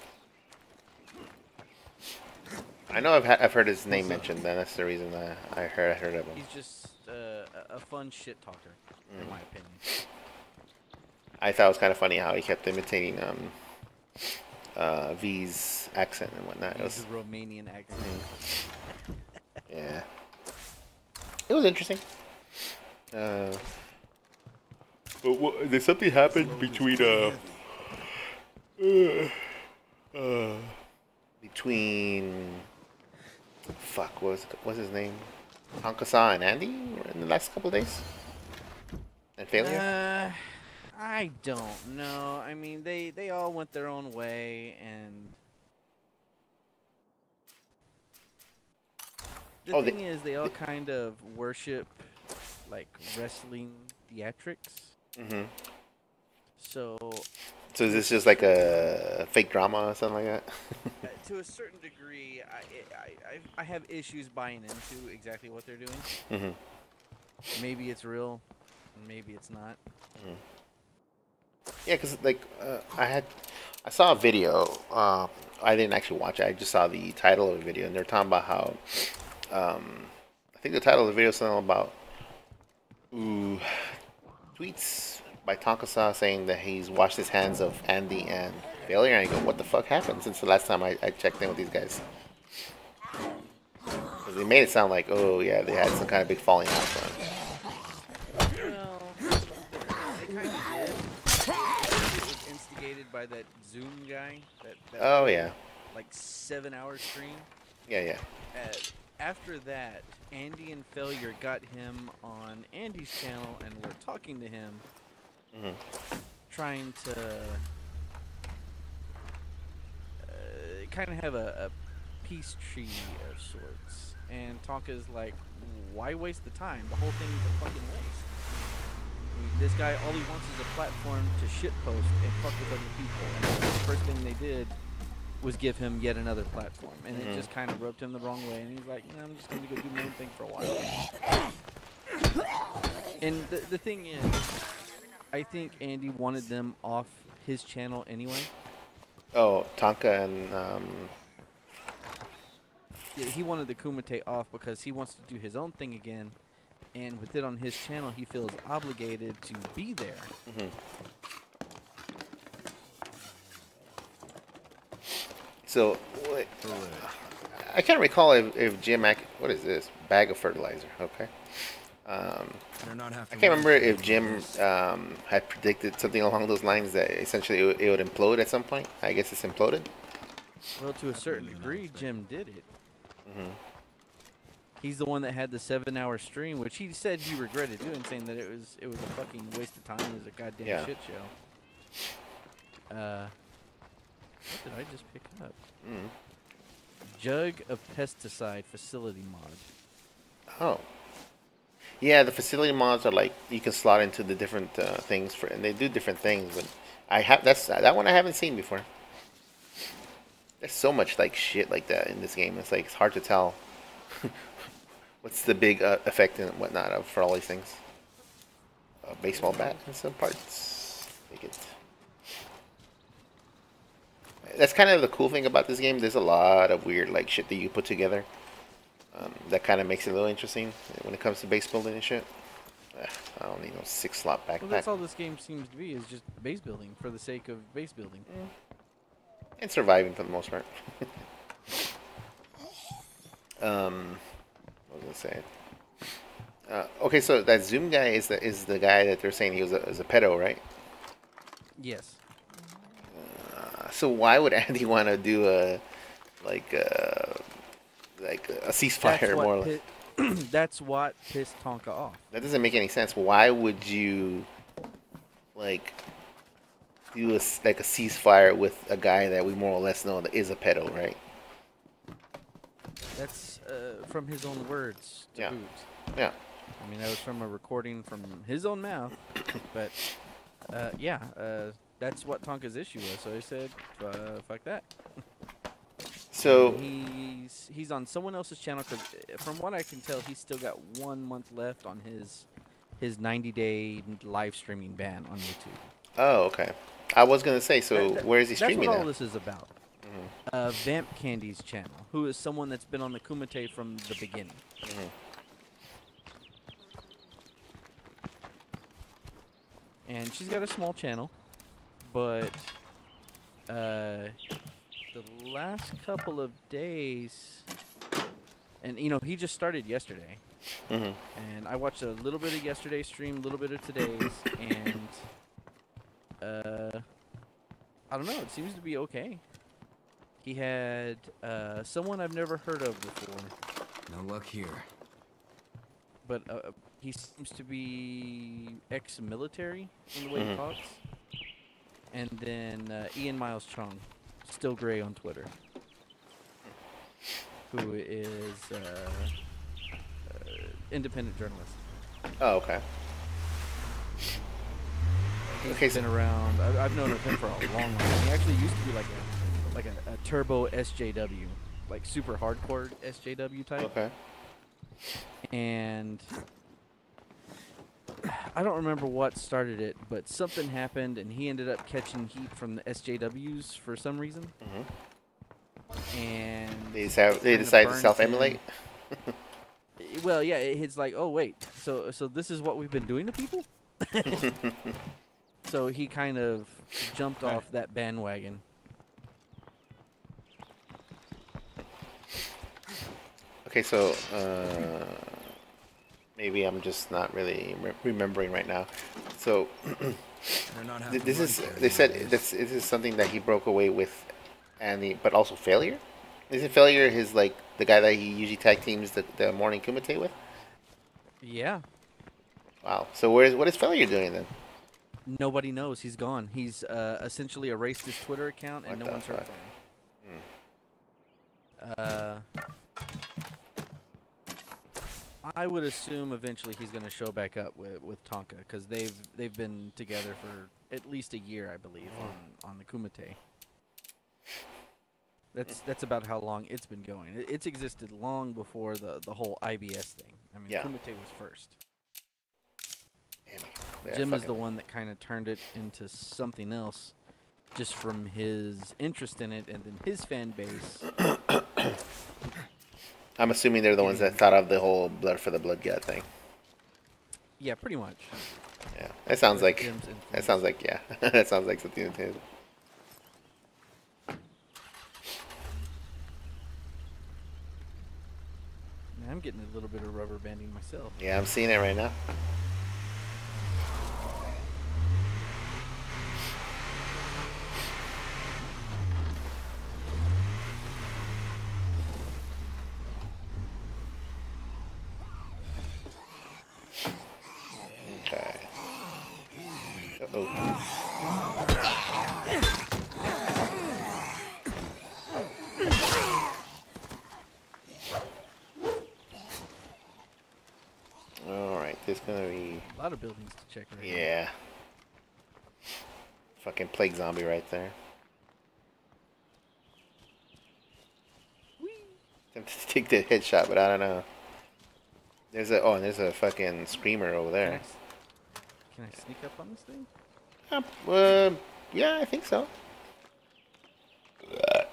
I know I've heard his name mentioned, then that's the reason I heard of him. He's just a fun shit talker, in my opinion. I thought it was kind of funny how he kept imitating V's accent and whatnot. It was a Romanian accent. Yeah, it was interesting. But there's something happened between fuck, what's his name? Hankasa and Andy in the last couple of days? And failure? I don't know. I mean, they all went their own way, and the thing is, they all kind of worship like wrestling theatrics. So is this just like a fake drama or something like that? to a certain degree, I have issues buying into exactly what they're doing. Maybe it's real, maybe it's not. Yeah, because like I saw a video. I didn't actually watch it. I just saw the title of the video, and they're talking about how I think the title of the video is something about tweets by Tankasa saying that he's washed his hands of Andy and failure. And I go, what the fuck happened since the last time I checked in with these guys? Because they made it sound like, oh yeah, they had some kind of big falling out. Well, they kind of did. It was instigated by that Zoom guy. That Oh yeah. Like 7-hour stream. Yeah. After that, Andy and Failure got him on Andy's channel and were talking to him, trying to kind of have a peace treaty of sorts. And Tonka's like, why waste the time? The whole thing is a fucking waste. I mean, this guy, all he wants is a platform to shitpost and fuck with other people. And the first thing they did was give him yet another platform, and it just kind of rubbed him the wrong way, and he's like, I'm just going to go do my own thing for a while. And the thing is, I think Andy wanted them off his channel anyway. Oh, Tonka and Yeah, he wanted the Kumite off because he wants to do his own thing again, and with it on his channel, he feels obligated to be there. So, I can't recall if Jim what is this? Bag of fertilizer. Okay. Better not have to I can't remember worry if about Jim this. had predicted something along those lines that essentially it would implode at some point. I guess it's imploded. Well, to a certain degree, Jim did it. Hmm. He's the one that had the 7-hour stream, which he said he regretted doing, saying that it was a fucking waste of time. It was a goddamn Yeah. shit show. What did I just pick up? Mm. Jug of pesticide facility mod. Oh. Yeah, the facility mods are like you can slot into the different things for, and they do different things. But that one I haven't seen before. There's so much like shit like that in this game. It's like it's hard to tell what's the big effect and whatnot of for all these things. A baseball bat in some parts. Take it. That's kind of the cool thing about this game. There's a lot of weird like shit that you put together. That kind of makes it a little interesting when it comes to base building and shit. I don't need no 6-slot backpack. Well, that's all this game seems to be, is just base building for the sake of base building. And surviving for the most part. What was I saying? Okay, so that Zoom guy is the guy that they're saying he was a pedo, right? Yes. So why would Andy want to do a ceasefire more or less? That's what pissed Tonka off. That doesn't make any sense. Why would you do a ceasefire with a guy that we more or less know that is a pedo, right? That's from his own words to Yeah. boot. Yeah. I mean, that was from a recording from his own mouth. But, that's what Tonka's issue was. So I said, fuck that. So He's on someone else's channel, because from what I can tell, he's still got 1 month left on his 90-day live streaming ban on YouTube. oh, okay. I was gonna say, so where is he streaming That's what now? all this is about. Vamp Candy's channel, who is someone that's been on the Kumite from the beginning. And she's got a small channel, but the last couple of days, and he just started yesterday, and I watched a little bit of yesterday's stream, a little bit of today's, and I don't know, it seems to be okay. He had someone I've never heard of before, No luck here. but he seems to be ex-military in the way he talks. And then Ian Miles Chung, still gray on Twitter, who is independent journalist. Oh, okay. He's been around. I've known of him for a long time. He actually used to be like a turbo SJW, like super hardcore SJW type. Okay. And I don't remember what started it, but something happened, and he ended up catching heat from the SJWs for some reason. And They kinda decided to burned self-emulate. him. Well, yeah, it's like, oh wait, so this is what we've been doing to people. So he kind of jumped off that bandwagon. Okay, so maybe I'm just not really remembering right now. So Better not have to this worry is about they said this. this is something that he broke away with Andy, but also Failure. Isn't Failure his the guy that he usually tag teams the morning Kumite with? Yeah. Wow. So what is Failure doing then? Nobody knows. He's gone. He's essentially erased his Twitter account, and What no the one's heard fuck? from him. I would assume eventually he's going to show back up with Tonka, because they've been together for at least a year, I believe, on the Kumite. That's about how long it's been going. It's existed long before the whole IBS thing. I mean, Yeah. Kumite was first. Yeah, Jim is fucking- the one that kind of turned it into something else, just from his interest in it and then his fan base. I'm assuming they're the ones that thought of the whole blood for the blood god thing. Yeah, pretty much. Yeah, that sounds With like Jim's that influence. sounds like yeah, that sounds like something. I'm getting a little bit of rubber banding myself. Yeah, I'm seeing it right now. Okay. Uh-oh. Alright, there's gonna be... A lot of buildings to check right now. Yeah. Fucking plague zombie right there. Tempted to take the headshot, but I don't know. There's a... Oh, and there's a fucking screamer over there. Can I sneak up on this thing? Yeah, I think so. Yeah,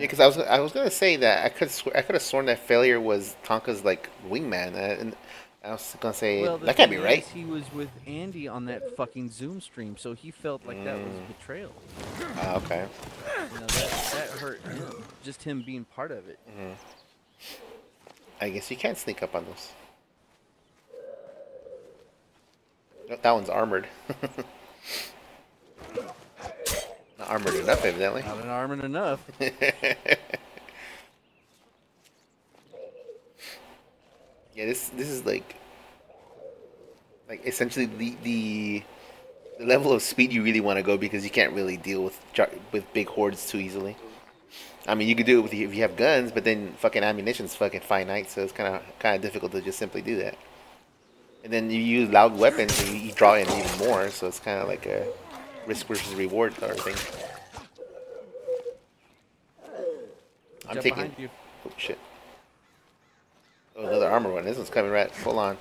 because I was gonna say that I could have sworn that failure was Tonka's like wingman, and I was gonna say Well, that can't be thing right. is, he was with Andy on that fucking Zoom stream, so he felt like that was betrayal. Okay. You know, that hurt him. Just him being part of it. I guess you can't sneak up on those. Oh, that one's armored. Not armored enough, evidently. Not an armored enough. Yeah, this is like essentially the level of speed you really want to go, because you can't really deal with big hordes too easily. I mean, you could do it with if you have guns, but then fucking ammunition's fucking finite, so it's kind of difficult to just simply do that. And then you use loud weapons, and you draw in even more, so it's kind of like a risk versus reward sort of thing. I'm Jump taking. behind you. Oh shit! Oh, another armor one. This one's coming right full on.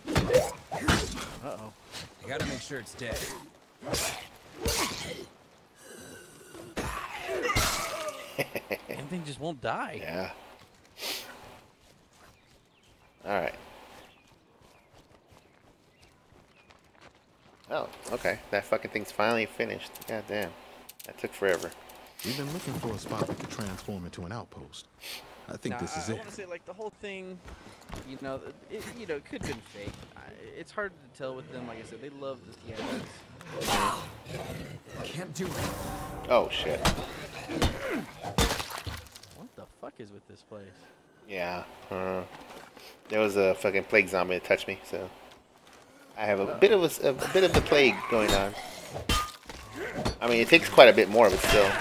Uh-oh. I gotta make sure it's dead. That thing just won't die. Yeah. All right. Oh, okay. That fucking thing's finally finished. God damn. That took forever. We've been looking for a spot we could transform into an outpost. I think Now, this is I it. want to say, like, the whole thing, it could have been fake. It's hard to tell with them. Like I said, they love the theatrics. Can't do it. Oh shit. What the fuck is with this place? Yeah. There was a fucking plague zombie that touched me, so I have a bit of the plague going on. I mean, it takes quite a bit more, but still,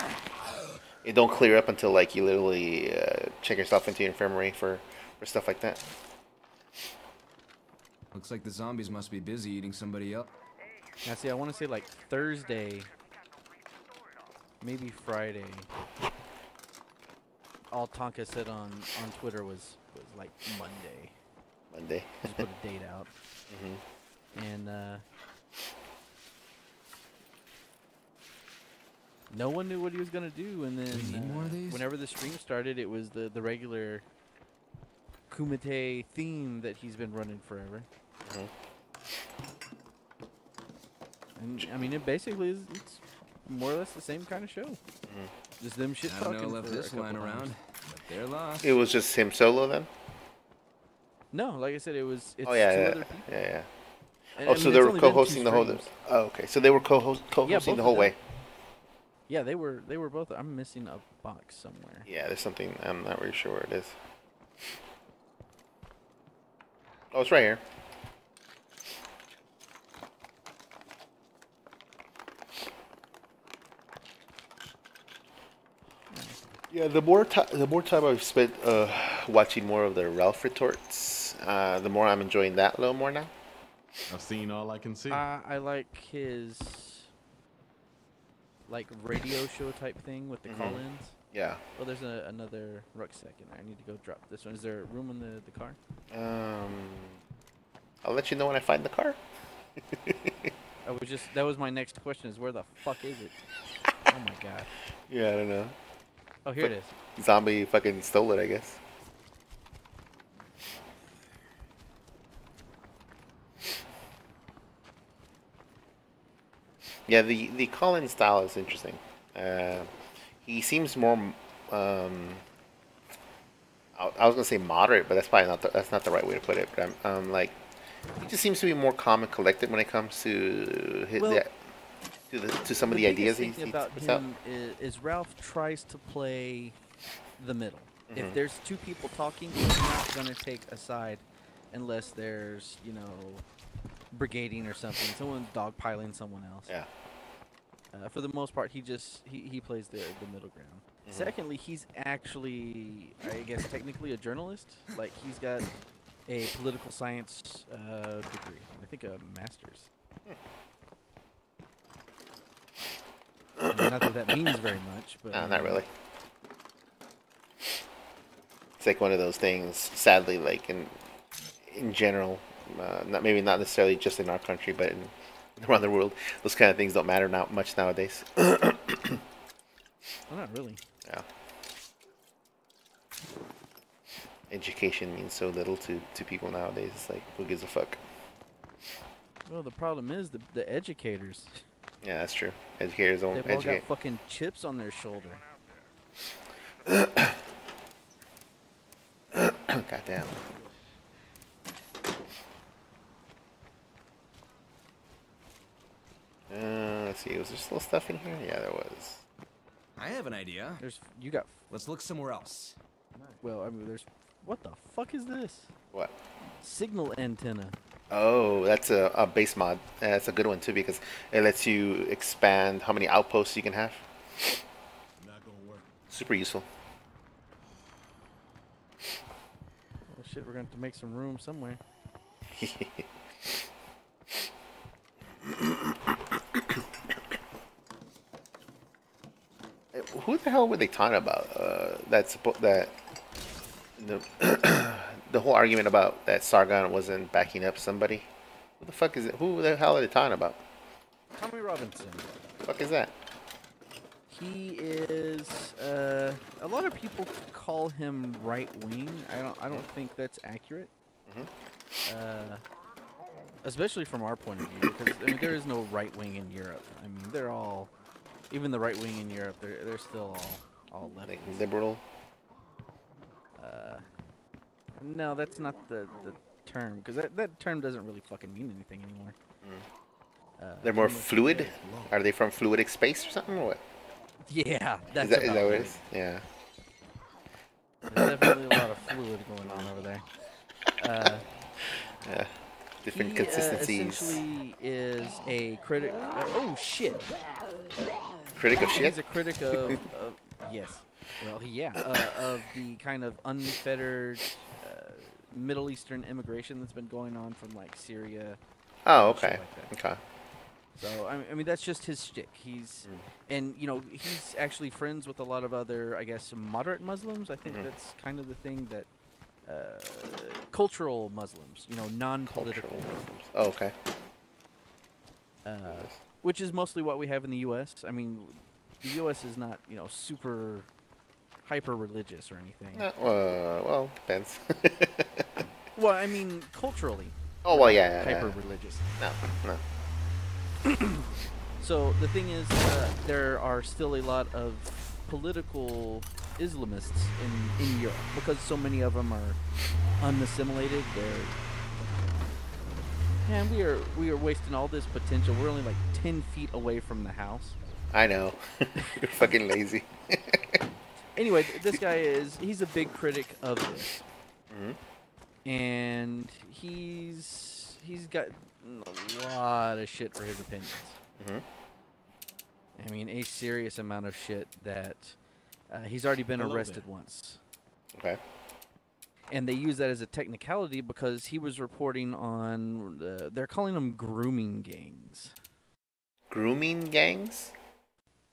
it don't clear up until like you literally check yourself into your infirmary for stuff like that. Looks like the zombies must be busy eating somebody up. Now, see, I want to say like Thursday, maybe Friday. All Tonka said on Twitter was like Monday. Monday. Just put a date out. And no one knew what he was gonna do. And We need then more of these? whenever the stream started, it was the regular Kumite theme that he's been running forever. And I mean, it basically is. It's more or less the same kind of show. Just them shit I don't talking. know left for a this couple line times. around, but they're lost. It was just him solo then. No, like I said, it's Oh yeah, two yeah, other people. yeah. And, Oh, I so mean, they it's were only been two co-hosting the whole. streams. Oh, okay. So they were co-hosting both the of whole them. way. Yeah, they were both. I'm missing a box somewhere. Yeah, there's something. I'm not really sure where it is. Oh, it's right here. Yeah, the more time I've spent watching more of the Ralph retorts, the more I'm enjoying that a little more now. I've seen all I can see. I like his like radio show type thing with the call-ins. Yeah. Well, there's another rucksack in there. I need to go drop this one. Is there room in the car? I'll let you know when I find the car. That was my next question. Is where the fuck is it? Oh my god. Yeah, I don't know. Oh, here it is. Zombie fucking stole it, I guess. Yeah, the call-in style is interesting. He seems more I was gonna say moderate, but that's probably that's not the right way to put it. But like, he just seems to be more calm and collected when it comes to Well, to some of the biggest ideas thing he about puts out. him is Ralph tries to play the middle. Mm-hmm. If there's two people talking, he's not gonna take a side unless there's, you know, brigading or something, someone dogpiling someone else. Yeah. For the most part, he plays the middle ground. Mm-hmm. Secondly, he's actually, I guess, technically a journalist. Like, he's got a political science degree. I think a master's. I mean, not that that means very much, but No, not really. It's like one of those things. Sadly, like in general, maybe not necessarily just in our country, but around the world, those kind of things don't matter now much nowadays. Well, not really. Yeah. Education means so little to people nowadays. It's like, who gives a fuck? Well, the problem is the educators. Yeah, that's true. Educators don't They've all educate. got fucking chips on their shoulder. Goddamn. Let's see. Was there still stuff in here? Yeah, there was. I have an idea. You got, Let's look somewhere else. well, I mean, what the fuck is this? What? Signal antenna. Oh, that's a base mod. That's a good one too because it lets you expand how many outposts you can have. Not gonna work. Super useful. Well, shit, we're going to have to make some room somewhere. Who the hell were they talking about? That the the whole argument about that Sargon wasn't backing up somebody. Who the fuck is it? Who the hell are they talking about? Tommy Robinson. The fuck is that? He is. A lot of people call him right wing. I don't think that's accurate. Especially from our point of view, because I mean there is no right wing in Europe. I mean they're all, even the right wing in Europe, they're still all left. Like liberal? No, that's not the term, because that term doesn't really fucking mean anything anymore. They're more fluid? Are they from fluidic space or something? Or what? Yeah, that's Is that about what right. it is? Yeah. There's definitely a lot of fluid going on over there. Yeah. Different He consistencies. essentially is a critic. Oh shit! Critic of shit? He's a critic of yes. Well, of the kind of unfettered Middle Eastern immigration that's been going on from like Syria. Oh, and shit okay. like that. Okay. So I mean that's just his shtick. And you know he's actually friends with a lot of other, I guess, moderate Muslims. I think that's kind of the thing that cultural Muslims, you know, non-political Muslims. Oh, okay. Which is mostly what we have in the U.S. I mean, the U.S. is not, you know, super hyper religious or anything. Well, depends. Well, I mean, culturally. Oh, well, yeah. Hyper religious. No. So the thing is, there are still a lot of political Islamists in Europe because so many of them are unassimilated. Man, we are wasting all this potential. We're only like 10 feet away from the house. I know. You're fucking lazy. Anyway, this guy he's a big critic of this. And he's got a lot of shit for his opinions. I mean, a serious amount of shit that he's already been arrested once. Okay. And they use that as a technicality because he was reporting on, they're calling them grooming gangs. Grooming gangs?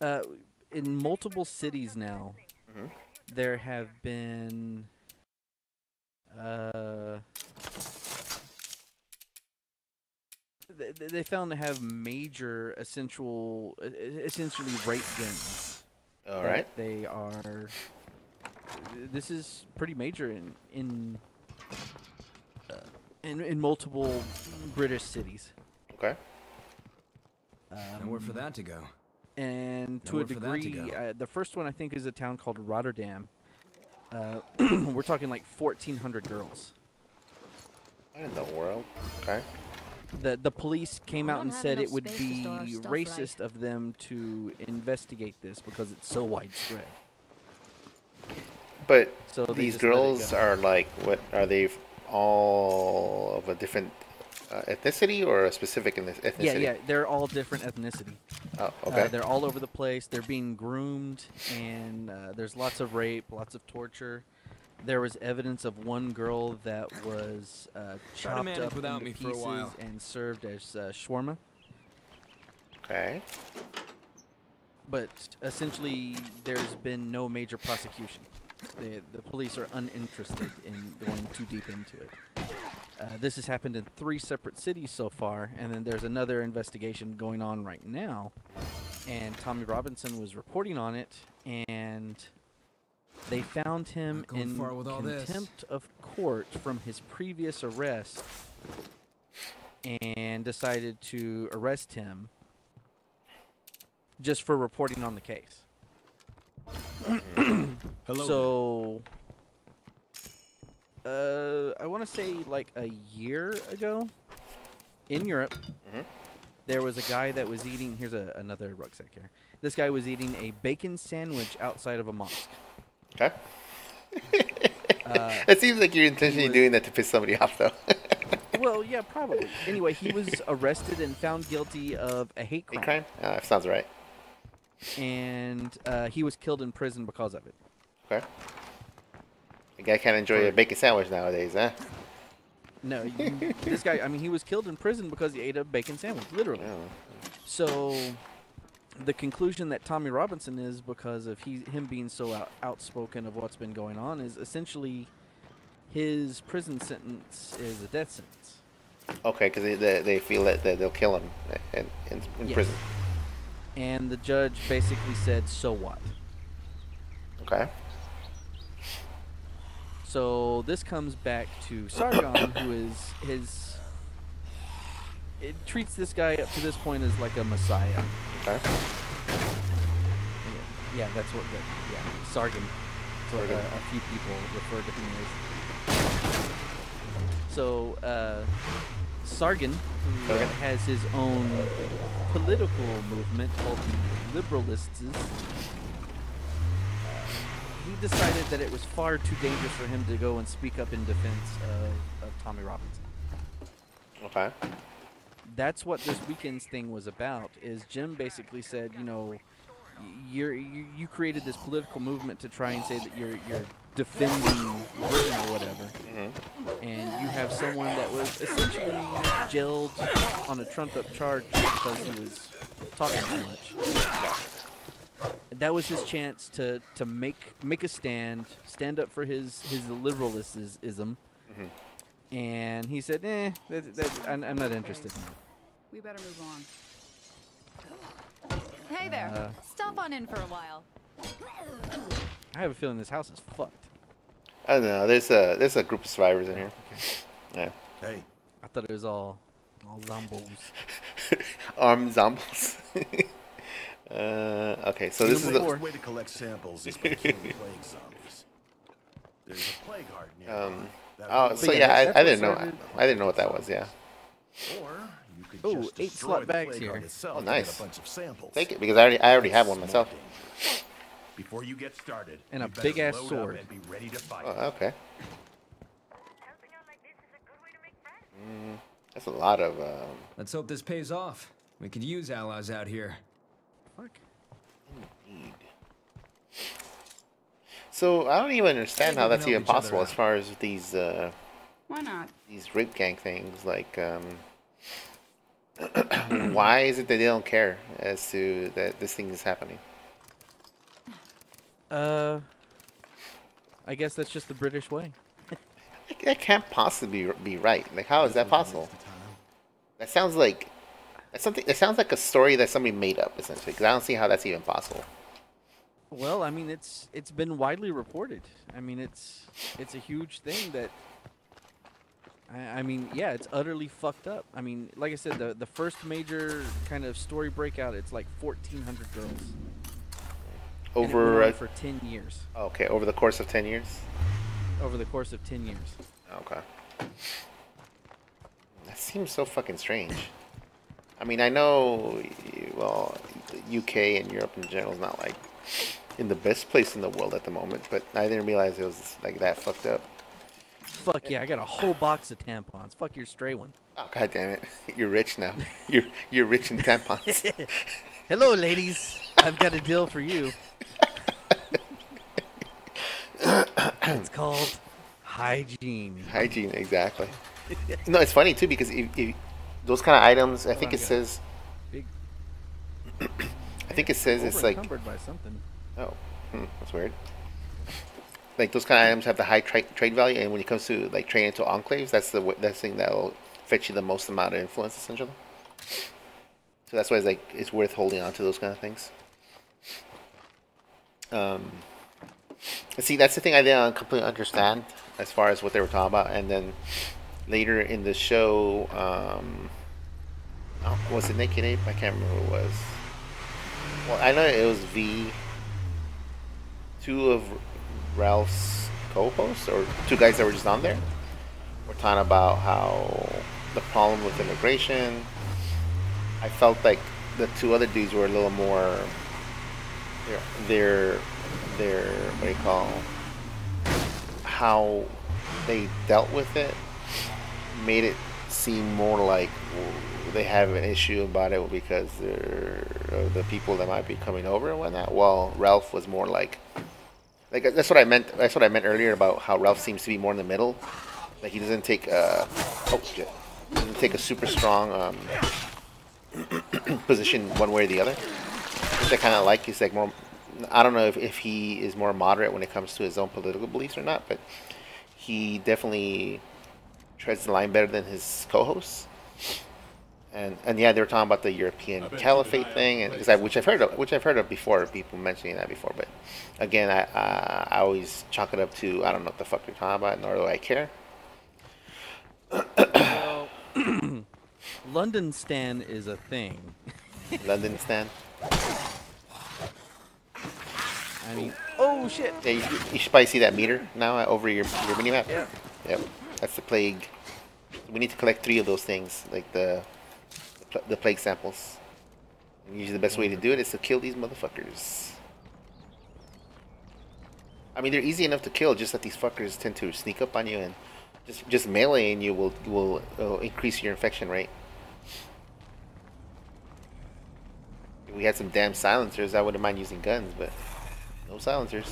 In multiple cities now, there have been they found to have major essentially rape gangs. All right. They are. This is pretty major in multiple British cities. Okay. Nowhere for that to go. And to a Nowhere for that to degree, go. the first one I think is a town called Rotterdam. We're talking like 1,400 girls. What in the world? Okay. The police came out don't and have said enough it would space to be store our stuff racist of them to investigate this because it's so widespread. But So they these just let it girls go. are like, what are they? All of a different ethnicity or a specific in this ethnicity? Yeah, yeah, they're all different ethnicity. Oh, okay. They're all over the place. They're being groomed, and there's lots of rape, lots of torture. There was evidence of one girl that was chopped manage up without into me for a pieces while. and served as shawarma. Okay. But essentially, there's been no major prosecution. The police are uninterested in going too deep into it. This has happened in 3 separate cities so far, and then there's another investigation going on right now. And Tommy Robinson was reporting on it, and they found him Not going in far with all this. contempt of court from his previous arrest, and decided to arrest him just for reporting on the case. Hello. So, I want to say like a year ago, in Europe, there was a guy that was eating. Here's another rucksack here. This guy was eating a bacon sandwich outside of a mosque. Okay. It seems like you're intentionally doing that to piss somebody off, though. Well, yeah, probably. Anyway, he was arrested and found guilty of a hate crime. Hate crime? That sounds right. And he was killed in prison because of it. Okay. The guy can't enjoy a bacon sandwich nowadays, huh? No, this guy, I mean, he was killed in prison because he ate a bacon sandwich, literally. Oh. So, the conclusion that Tommy Robinson is because of him being so outspoken of what's been going on is essentially his prison sentence is a death sentence. Okay, because they feel that they'll kill him in Yes. prison. And the judge basically said, so what? Okay. So this comes back to Sargon, who is his... It treats this guy up to this point as like a messiah. Okay. Yeah, that's what Sargon. So Sargon. a few people refer to him as. So Sargon, who has his own political movement called the Liberalists, he decided that it was far too dangerous for him to go and speak up in defense of Tommy Robinson. Okay. That's what this weekend's thing was about. Is Jim basically said, you know, you created this political movement to try and say that you're defending Britain or whatever, and you have someone that was essentially jailed on a trumped-up charge because he was talking too much. That was his chance to make a stand up for his liberalism, and he said, I'm not interested in that. We better move on. Hey there. Stop on in for a while. I have a feeling this house is fucked. I don't know. There's a group of survivors in here. Yeah. Hey, I thought it was all zombos. Armed zombies. Okay, so this is the the. way to collect samples is by killing plague zombies. There's a plague heart nearby. Oh, so yeah, I didn't know. I didn't know what that was. Yeah. Or you could Ooh, just 8 destroy slot the bags plague here. heart itself Oh, and get nice. a bunch of samples. Take it because I already have one myself. Before you get started, And a you better big-ass load up sword. and be ready to fight. Oh, okay. Helping out like this is a good way to make friends. That's a lot of. Let's hope this pays off. We could use allies out here. Fuck. So I don't even understand Maybe how we can that's help even each other possible as out. far as these Why not? rape gang things. Like, why is it that they don't care as to that this thing is happening? I guess that's just the British way. That can't possibly be right. Like, how is that possible? That sounds like something. It sounds like a story that somebody made up, essentially. Because I don't see how that's even possible. Well, I mean, it's been widely reported. I mean, it's a huge thing that. I mean, yeah, it's utterly fucked up. I mean, like I said, the first major kind of story breakout, it's like 1,400 girls. And it over went on for 10 years. okay, over the course of 10 years. Over the course of 10 years. Okay. That seems so fucking strange. I mean, I know, well, the UK and Europe in general is not like in the best place in the world at the moment, but I didn't realize it was like that fucked up. Fuck yeah, I got a whole box of tampons. Fuck your stray one. Oh, god damn it. You're rich now. You're rich in tampons. Hello, ladies. I've got a deal for you. It's called hygiene. Hygiene, exactly. No, it's funny too because if those kind of items, I think it says. Big. I think it says it's like. Encumbered by something. Oh, that's weird. Like those kind of items have the high trade value, and when it comes to like trading into enclaves, that's the thing that'll fetch you the most amount of influence, essentially. So that's why it's like it's worth holding on to those kind of things. See, that's the thing I didn't completely understand as far as what they were talking about, and then later in the show, oh, was it Naked Ape? I can't remember who it was. Well, I know it was V. Two of Ralph's co-hosts, or two guys that were just on there, were talking about how the problem with immigration. I felt like the two other dudes were a little more. Their what do you call, how they dealt with it made it seem more like they have an issue about it because they're the people that might be coming over and whatnot. While Ralph was more like that's what I meant. That's what I meant earlier about how Ralph seems to be more in the middle. Like he doesn't take a doesn't take a super strong position one way or the other. Which I kind of like. He's like more. I don't know if he is more moderate when it comes to his own political beliefs or not, but he definitely treads the line better than his co-hosts. And yeah, they were talking about the European caliphate thing, and which I've heard of before, people mentioning that before. But again, I always chalk it up to I don't know what the fuck they're talking about, nor do I care. Well, London Stan is a thing. London Stan. I mean, oh shit! Yeah, you should probably see that meter now over your mini map. Yeah. Yep. That's the plague. We need to collect 3 of those things, like the plague samples. And usually the best way to do it is to kill these motherfuckers. I mean, they're easy enough to kill, just that these fuckers tend to sneak up on you, and just meleeing you will increase your infection rate. If we had some damn silencers, I wouldn't mind using guns, but no silencers.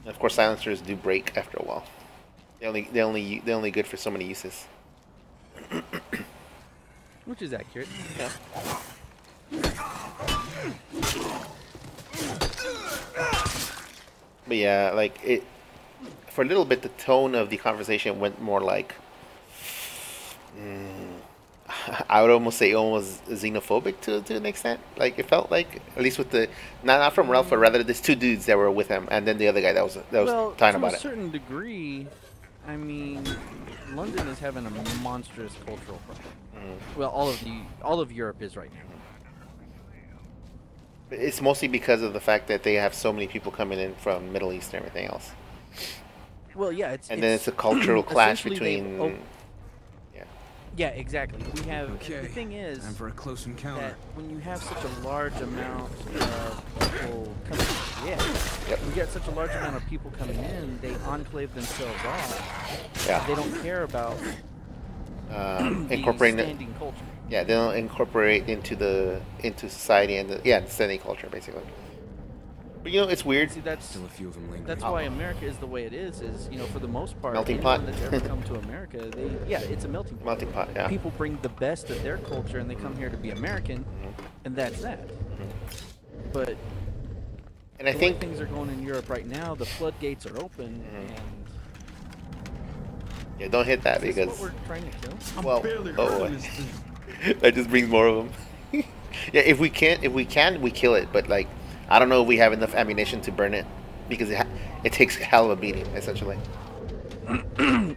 And of course, silencers do break after a while. They're only good for so many uses. Which is accurate. Yeah. But yeah, like it. For a little bit, the tone of the conversation went more like. I would almost say almost xenophobic to an extent. Like it felt like, at least with the not from Ralph, but rather there's 2 dudes that were with him, and then the other guy that was talking about it. To a certain degree, I mean, London is having a monstrous cultural problem. Well, all of Europe is right now. It's mostly because of the fact that they have so many people coming in from Middle East and everything else. Well, yeah, then it's a cultural clash essentially between. Yeah, exactly. We have. Okay. The thing is Time for a close encounter. that when you have such a large amount of people coming, we get such a large amount of people coming in, they enclave themselves off. Yeah. They don't care about incorporating the standing culture. Yeah, they don't incorporate into society and the standing culture basically. But it's weird. See, that's Still a few of them lingering. That's why America is the way it is. For the most part, Melting anyone pot. that's ever come to America, it's a melting pot. Melting pot, yeah. People bring the best of their culture and they come here to be American, and that's that. But and I the think way things are going in Europe right now, the floodgates are open, and yeah, don't hit that is this because what we're trying to kill? well, that just brings more of them. Yeah, if we can, we kill it. But like, I don't know if we have enough ammunition to burn it because it takes a hell of a beating, essentially.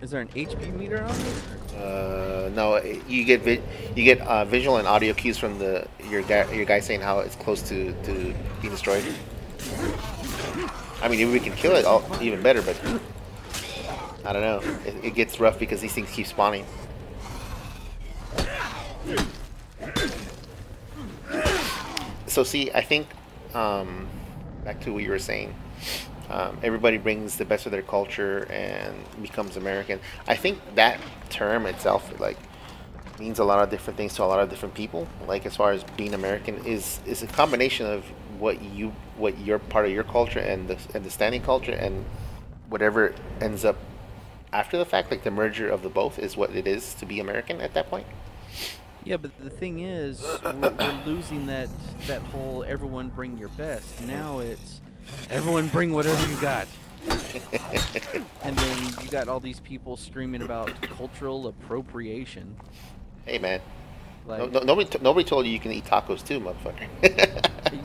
Is there an HP meter on it? No, you get visual and audio cues from your guy saying how it's close to being destroyed. I mean, if we can kill it, even better. But I don't know. It gets rough because these things keep spawning. So see, I think back to what you were saying. Everybody brings the best of their culture and becomes American. I think that term itself, like, means a lot of different things to a lot of different people. Like, as far as being American is a combination of what your part of your culture and the standing culture, and whatever ends up after the fact, like the merger of the both, is what it is to be American at that point. Yeah, but the thing is, we're losing that whole everyone bring your best. Now it's everyone bring whatever you got. And then you got all these people screaming about cultural appropriation. Hey, man. Like, Nobody told you can eat tacos too, motherfucker.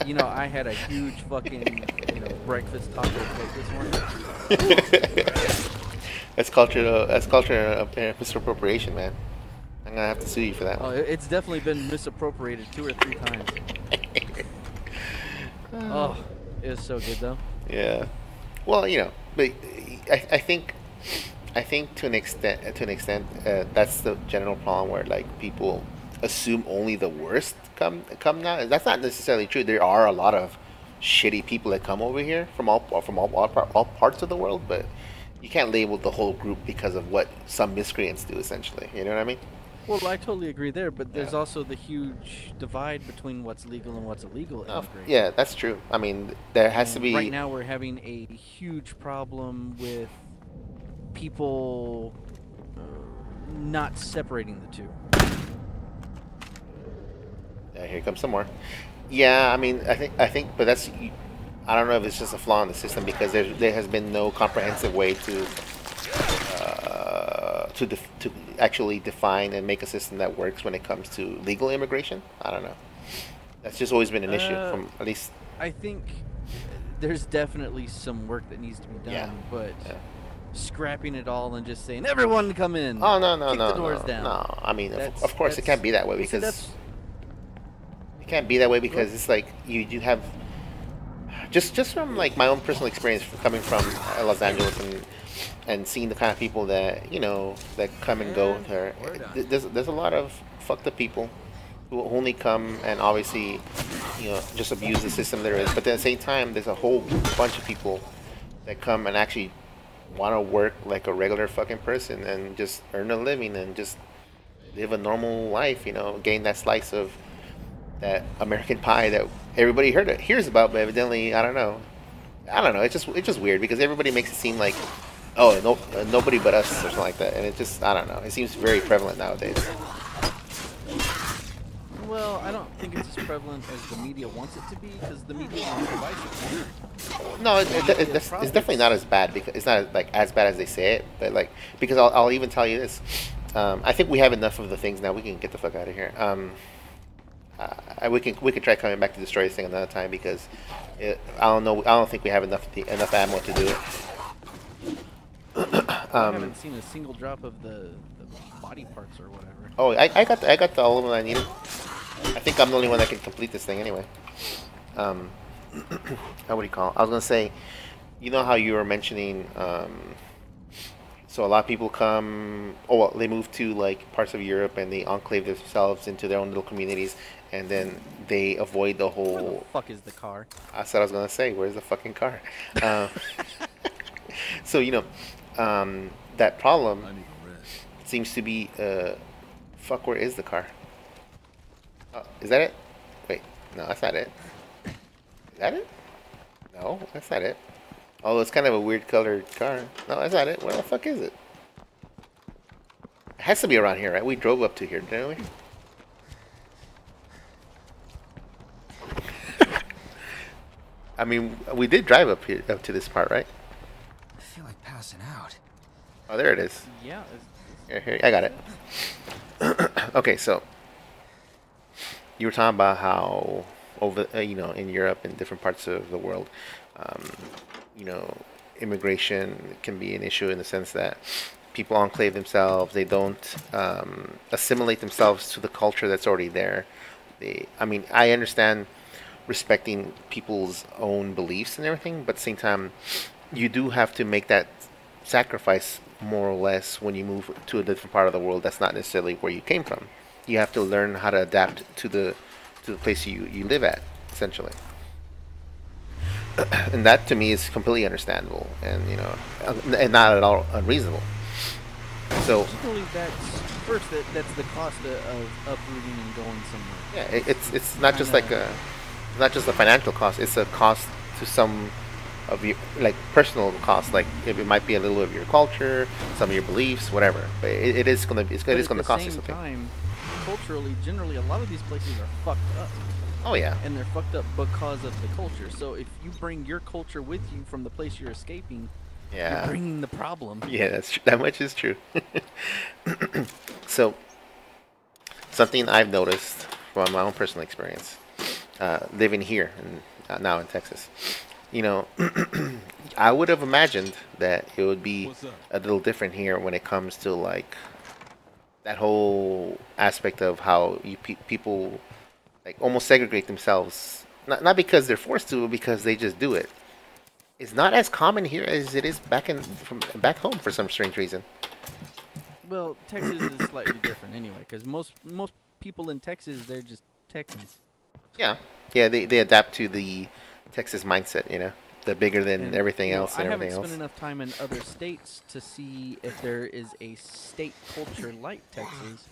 You know, I had a huge fucking, breakfast taco plate this morning. That's cultural misappropriation, man. I'm gonna have to sue you for that Oh, one. it's definitely been misappropriated 2 or 3 times. Oh, it was so good though. Yeah. Well, but I think to an extent, that's the general problem where, like, people assume only the worst come now. That's not necessarily true. There are a lot of shitty people that come over here from all parts of the world, but you can't label the whole group because of what some miscreants do. Essentially, you know what I mean? Well, I totally agree there, but there's also the huge divide between what's legal and what's illegal. Yeah, that's true. I mean, there has to be. Right now, we're having a huge problem with people not separating the two. Yeah, here comes some more. Yeah, I mean, I think, but that's. I don't know if it's just a flaw in the system because there has been no comprehensive way to actually define and make a system that works when it comes to legal immigration. I don't know. That's just always been an issue from at least. I think there's definitely some work that needs to be done, but scrapping it all and just saying everyone come in. Oh no, kick the doors down. No, I mean, of course it can't be that way because it can't be that way because it's like you have just from like my own personal experience coming from Los Angeles and seeing the kind of people that that come and go with her. There's a lot of fucked up people who only come and obviously just abuse the system there is. But at the same time, there's a whole bunch of people that come and actually want to work like a regular fucking person and just earn a living and just live a normal life. Gain that slice of that American pie that everybody hears about, but evidently I don't know. It's just weird because everybody makes it seem like, oh, nobody but us or something like that, and it just, I don't know. It seems very prevalent nowadays. Well, I don't think it's as prevalent as the media wants it to be because the media is divisive. No, it's definitely not as bad because it's not like as bad as they say it, but like because I'll even tell you this. I think we have enough of the things now. We can get the fuck out of here. We can try coming back to destroy this thing another time because I don't think we have enough ammo to do it. I haven't seen a single drop of the body parts or whatever. Oh, I got all of them I needed. I think I'm the only one that can complete this thing anyway. What do you call it? I was gonna say, you know how you were mentioning. So a lot of people come. Oh, well, they move to like parts of Europe and they enclave themselves into their own little communities, and then they avoid the whole. Where the fuck is the car? That's what I was gonna say. Where's the fucking car? So that problem seems to be. Fuck, where is the car? Oh, is that it? Wait, no, that's not it. Is that it? No, that's not it. Oh, it's kind of a weird colored car. No, that's not it. Where the fuck is it? It has to be around here, right? We drove up to here, didn't we? I mean, we did drive up to this part, right? I feel like passing out. Oh, there it is. Yeah. Here, I got it. Okay, so you were talking about how over in Europe and different parts of the world, immigration can be an issue in the sense that people enclave themselves. They don't assimilate themselves to the culture that's already there. I mean, I understand respecting people's own beliefs and everything, but at the same time, you do have to make that sacrifice more or less when you move to a different part of the world that's not necessarily where you came from. You have to learn how to adapt to the place you live at, essentially. And that to me is completely understandable, and and not at all unreasonable. So Usually that's the cost of uprooting and going somewhere. yeah, it's not just like a not just a financial cost. It's a cost to some of your like personal cost. Like it might be a little of your culture, some of your beliefs, whatever. But it is gonna be But it is at gonna the cost you same something. time, culturally, generally, a lot of these places are fucked up. Oh yeah, And they're fucked up because of the culture. So if you bring your culture with you from the place you're escaping, you're yeah, bringing the problem. yeah. That much is true. So something I've noticed from my own personal experience, living here and now in Texas. I would have imagined that it would be a little different here when it comes to like that whole aspect of how people like almost segregate themselves, not because they're forced to, but because they just do it. It's not as common here as it is back home for some strange reason. Well, Texas is slightly different anyway, because most people in Texas, they're just Texans. Yeah, yeah, they adapt to the Texas mindset, the bigger than And, everything else I and haven't everything else. spent enough time in other states to see if there is a state culture like Texas,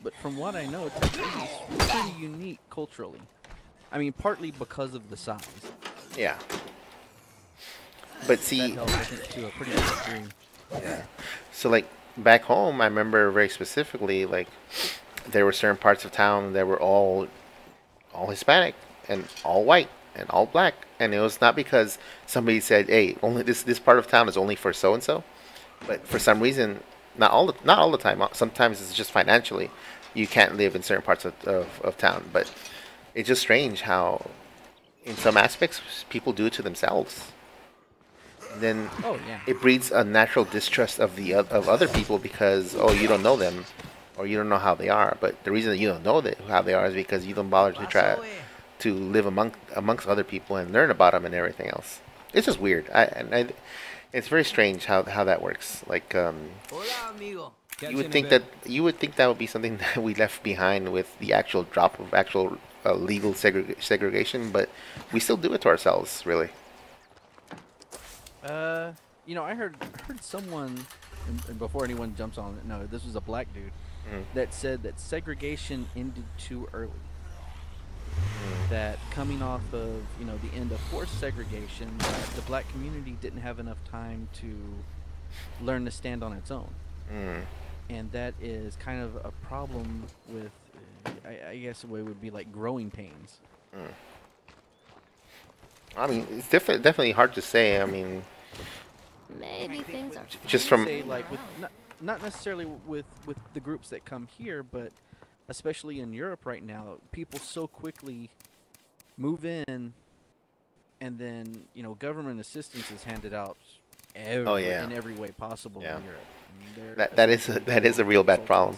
but from what I know, Texas is pretty unique culturally. I mean, partly because of the size. Yeah, but That see, helps, I think, to a pretty good degree. so like back home, I remember very specifically like there were certain parts of town that were all Hispanic and all white and all black, and it was not because somebody said, "Hey, only this part of town is only for so and so," but for some reason, not all the time. Sometimes it's just financially, you can't live in certain parts of town. But it's just strange how, in some aspects, people do it to themselves. And then Oh, yeah. it breeds a natural distrust of of other people because you don't know them or you don't know how they are. But the reason that you don't know how they are is because you don't bother to try to live amongst other people and learn about them and everything else. It's just weird. It's very strange how that works. Like Hola, amigo. you would think that would be something that we left behind with the actual drop of actual legal segregation, but we still do it to ourselves, really. I heard someone, and before anyone jumps on it, no, this was a black dude, that said that segregation ended too early. That coming off of, the end of forced segregation, that the black community didn't have enough time to learn to stand on its own. And that is kind of a problem with, I guess the way would be like growing pains. I mean, it's definitely hard to say. I mean, Maybe things are just from Say like with not necessarily with the groups that come here, but especially in Europe right now, people so quickly move in, and then government assistance is handed out yeah. in every way possible Yeah. in Europe. I mean, that is a real bad problem.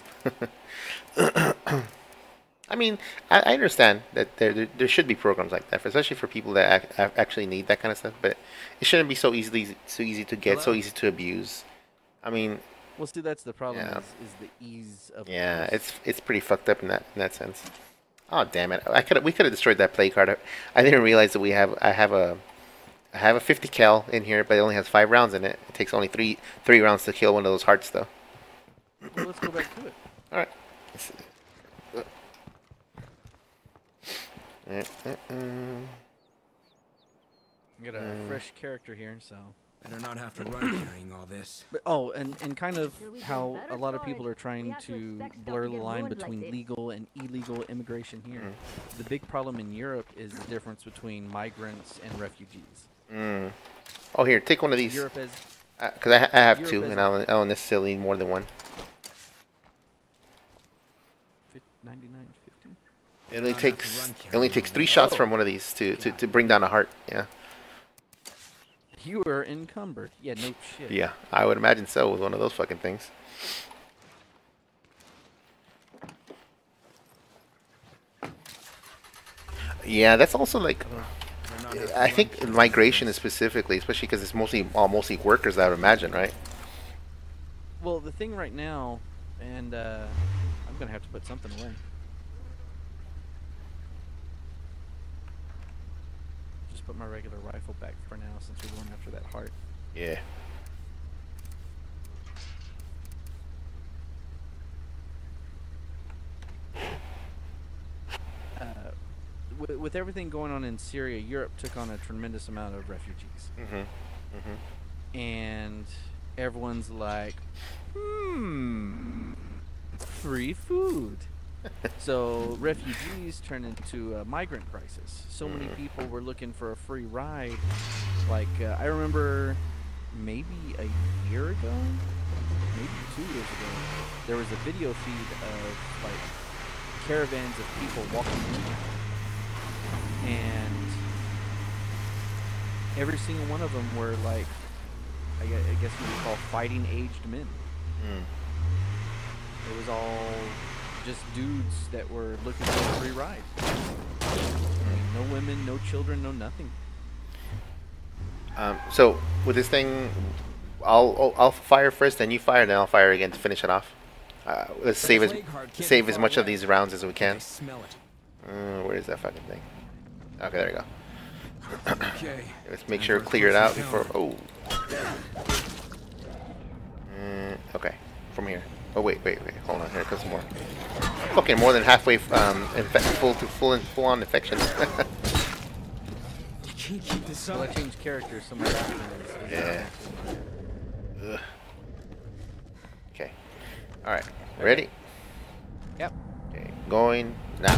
I mean, I understand that there should be programs like that, especially for people that actually need that kind of stuff. But it shouldn't be so easy to get, so easy to abuse. I mean, Well, see, that's the problem. Yeah. Is the ease of yeah, this. it's pretty fucked up in that sense. Oh damn it! We could have destroyed that play card. I didn't realize that I have a 50 cal in here, but it only has 5 rounds in it. It takes only three rounds to kill one of those hearts, though. Well, let's go back to it. All right. We got a fresh character here, so. Better not have to run carrying all this. But and kind of how a lot of people are trying to blur the line between legal and illegal immigration here. The big problem in Europe is the difference between migrants and refugees. Oh, here, take one of these. Europe has Because I have Europe 2, has and I don't necessarily need more than one. 99, 50. It only takes 3 shots from one of these to bring down a heart. Yeah. You are encumbered. Yeah, no shit. Yeah, I would imagine so with one of those fucking things. Yeah, that's also like, I think migration is specifically, especially because it's mostly workers, I would imagine, right? Well, the thing right now, and I'm gonna have to put something away. Just put my regular rifle back for now, since we're going after that heart. Yeah. With everything going on in Syria, Europe took on a tremendous amount of refugees. And everyone's like, free food. So refugees turned into a migrant crisis. So many people were looking for a free ride. Like, I remember maybe a year ago, maybe 2 years ago, there was a video feed of like caravans of people walking in. And every single one of them were like, I guess you would call fighting aged men. It was all just dudes that were looking for a free ride. I mean, no women, no children, no nothing. So with this thing, I'll fire first, then you fire, then I'll fire again to finish it off. Let's save as much of these rounds as we can. Where is that fucking thing? Okay, there you go. Okay. Let's make sure to clear it out before. Oh. Okay, from here. Oh wait. Hold on. Here comes some more. Fucking more than halfway full on infection. You can't keep this Well, up. I changed characters so much. Yeah. Ugh. Okay. All right. Ready? Yep. Okay. Going now.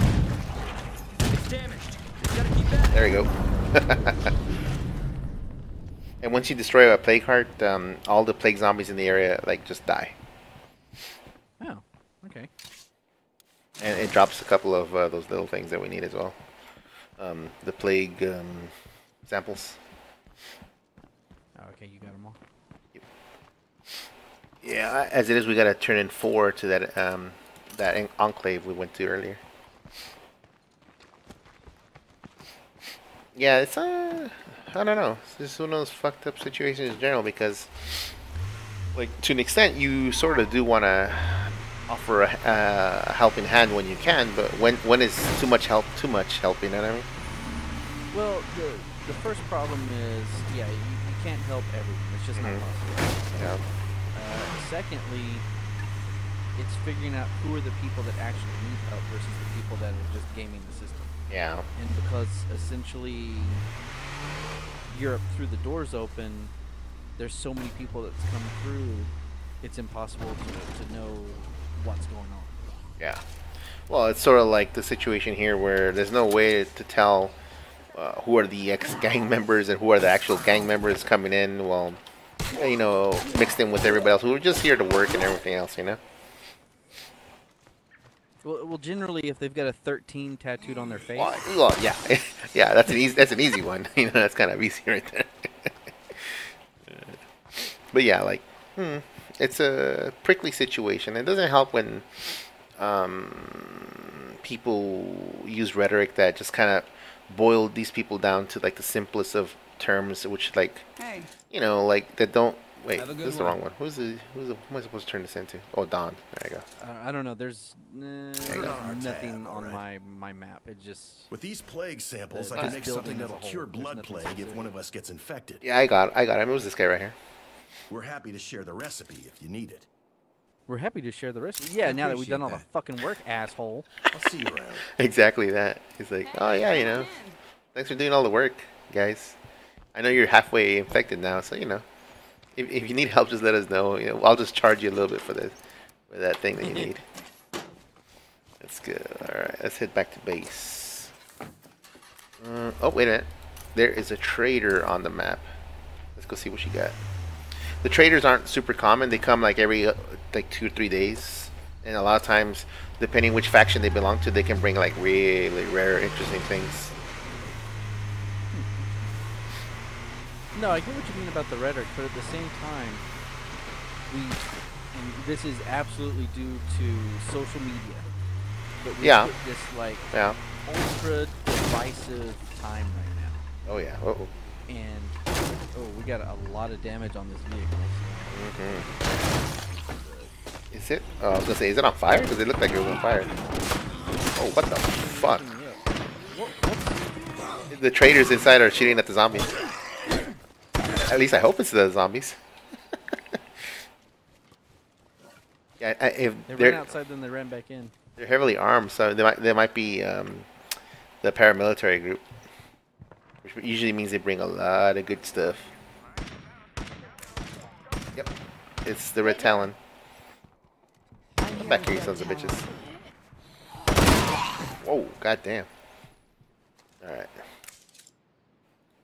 It's damaged. You gotta keep that. There you go. And once you destroy a plague heart, all the plague zombies in the area like just die. Oh, okay. And it drops a couple of those little things that we need as well. The plague samples. Oh, okay, you got them all. Yeah, as it is, we gotta turn in 4 to that that enclave we went to earlier. Yeah, it's I don't know. It's just one of those fucked up situations in general because, like, to an extent, you sort of do want to offer a helping hand when you can, but when is too much help? You know what I mean? Well, the first problem is, yeah, you can't help everyone. It's just not possible. Yeah. Secondly, it's figuring out who are the people that actually need help versus the people that are just gaming the system. Yeah. And because essentially Europe threw the doors open, there's so many people that's come through, it's impossible to know what's going on. Yeah. Well, it's sort of like the situation here where there's no way to tell who are the ex-gang members and who are the actual gang members coming in. Well, you know, mixed in with everybody else who are just here to work and everything else, you know? Well, generally, if they've got a 13 tattooed on their face, Well, yeah, yeah, that's an easy one. You know, that's kind of easy right there. But yeah, like, it's a prickly situation. It doesn't help when people use rhetoric that just kind of boil these people down to like the simplest of terms, which like, Hey. you know, like that don't. Wait, Have a good this is the one. wrong one. Who am I supposed to turn this into? Oh, Don. There you go. I don't know. There's you go. nothing Tab, on alright. my map. It just With these plague samples, The- I can this make building something as a that'll whole, cure there's blood nothing plague if specific. one of us gets infected. Yeah, I got him. It was this guy right here. We're happy to share the recipe if you need it. we're happy to share the recipe. Yeah, now that we've done all the appreciate fucking work, asshole. I'll see you around. Exactly that. He's like, oh yeah, you know, thanks for doing all the work, guys. I know you're halfway infected now, so you know, if you need help, just let us know. You know, I'll just charge you a little bit for that thing that you need. That's good. All right, let's head back to base. Oh wait a minute, there is a trader on the map. Let's go see what she got. The traders aren't super common. They come like every like 2 or 3 days, and a lot of times, depending which faction they belong to, they can bring like really rare, interesting things. No, I get what you mean about the rhetoric, but at the same time, and this is absolutely due to social media, but we Yeah. hit this like Yeah. ultra divisive time right now, Oh yeah. Uh-oh. and we got a lot of damage on this vehicle. Is it? Oh, I was gonna say, is it on fire? Because it looked like it was on fire. Oh, what the fuck? The traders inside are shooting at the zombies. At least I hope it's the zombies. Yeah, if They ran they're outside, then they ran back in. they're heavily armed, so they might be the paramilitary group, which usually means they bring a lot of good stuff. Yep, it's the Red Talon. Come back here, you sons of bitches. Whoa, goddamn. Alright.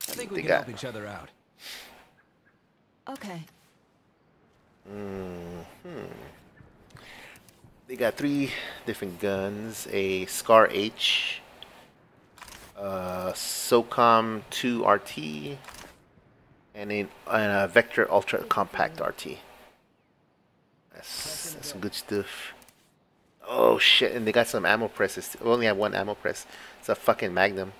I think we They can got- help each other out. Okay. They got 3 different guns: a Scar H, SOCOM 2 RT, and a Vector Ultra Compact RT. That's some good stuff. Oh shit! And they got some ammo presses. We only have 1 ammo press. It's a fucking Magnum.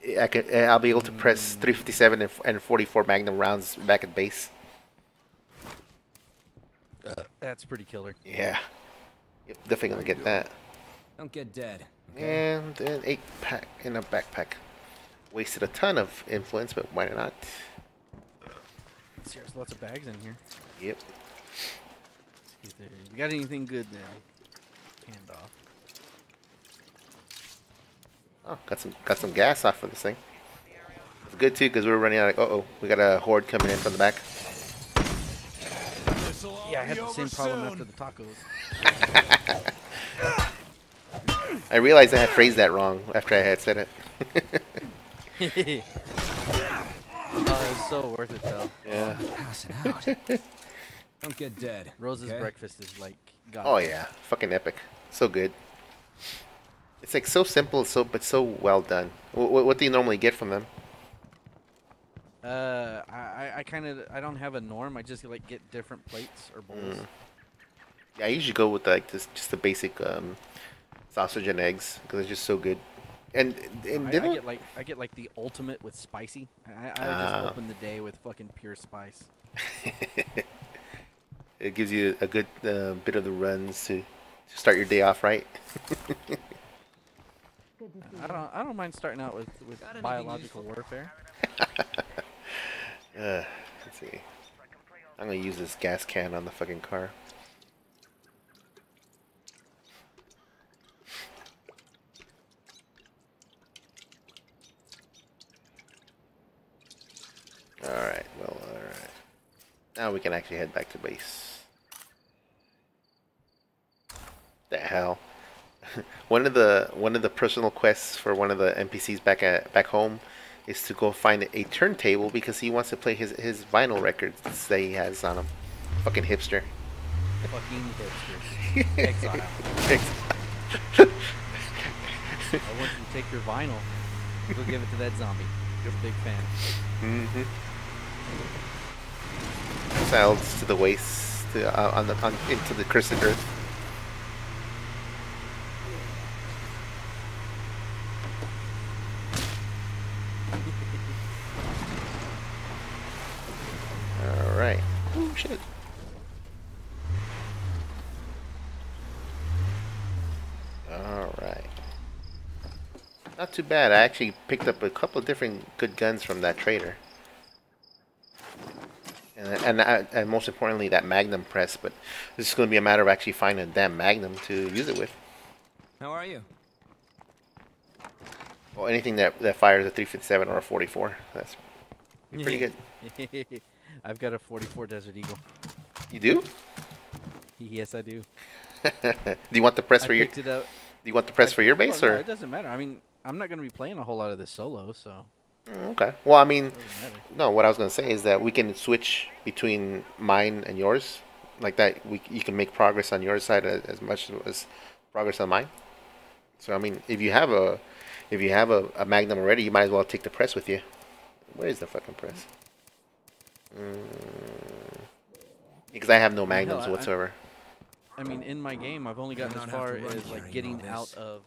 I'll be able to press 357 and 44 Magnum rounds back at base. That's pretty killer. Yeah. Yep, definitely gonna get that. Don't get dead. And an 8-pack in a backpack. Wasted a ton of influence, but why not? There's lots of bags in here. Yep. See if you got anything good now? Hand off. Oh, got some gas off of this thing. It's good too, because we were running out of. We got a horde coming in from the back. Yeah, I had the same problem after the tacos. I realized I had phrased that wrong after I had said it. Oh, it's so worth it though. Yeah. Passing out. Don't get dead. Rose's okay? breakfast is like God. Oh yeah, fucking epic. So good. It's like so simple, but so well done. What do you normally get from them? I don't have a norm. I just like get different plates or bowls. Yeah, I usually go with like just the basic sausage and eggs because it's just so good. And I get like the ultimate with spicy. I just open the day with fucking pure spice. It gives you a good bit of the runs to start your day off right. I don't mind starting out with biological warfare. Let's see. I'm gonna use this gas can on the fucking car. Alright, well, alright. Now we can actually head back to base. The hell? one of the personal quests for one of the NPCs back home is to go find a turntable because he wants to play his vinyl records that he has on him. Fucking hipster. Fucking hipster. Exile. I want you to take your vinyl. Go give it to that zombie. You're a big fan. Mm-hmm. Missiles to the waist, into the cursed earth. All right. Oh shit. All right. Not too bad. I actually picked up a couple of different good guns from that trader. And most importantly, that Magnum press. But this is going to be a matter of actually finding a damn Magnum to use it with. How are you? Well, anything that fires a 357 or a 44. That's pretty good. I've got a 44 Desert Eagle. You do? Yes, I do. Do you want the press for your? Picked it up. Do you want the press for your base Well, no, or? it doesn't matter. I mean, I'm not going to be playing a whole lot of this solo, so. Okay. Well, I mean, It doesn't matter. no. What I was going to say is that we can switch between mine and yours, like that. You can make progress on your side as much as progress on mine. So I mean, if you have a Magnum already, you might as well take the press with you. Where is the fucking press? Because I have no I mean, hell, magnums whatsoever. I mean, in my game, I've only gotten as not have far to run as like carrying getting all out this. of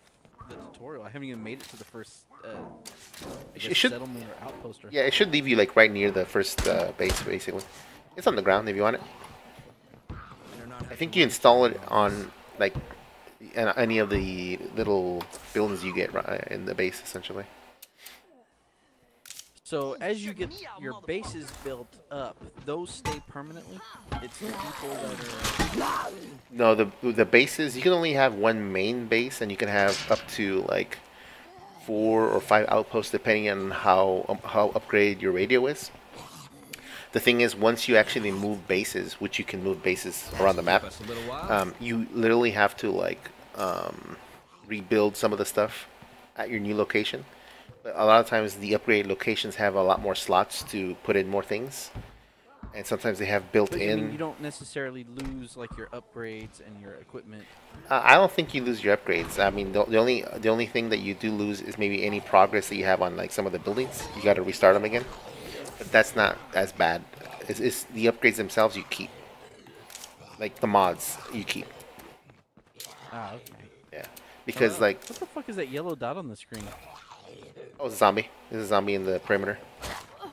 the tutorial. I haven't even made it to the first I It guess should- settlement or outpost. Or Yeah, it should leave you like right near the first base, basically. It's on the ground if you want it. I think you install it on like any of the little buildings you get in the base, essentially. So as you get your bases built up, those stay permanently. It's the people that are. No, the bases, you can only have one main base, and you can have up to like 4 or 5 outposts depending on how upgraded your radio is. The thing is, once you actually move bases, which you can move bases around the map, Us a little while. you literally have to like rebuild some of the stuff at your new location. But a lot of times the upgraded locations have a lot more slots to put in more things, and sometimes they have But, built-in. I mean, you don't necessarily lose like your upgrades and your equipment. I don't think you lose your upgrades. I mean, the only thing that you do lose is maybe any progress that you have on like some of the buildings. You got to restart them again, but that's not as bad. It's the upgrades themselves you keep, like the mods you keep. Ah, okay. Yeah, because like What the fuck is that yellow dot on the screen? oh, it's a zombie. There's a zombie in the perimeter. Oh,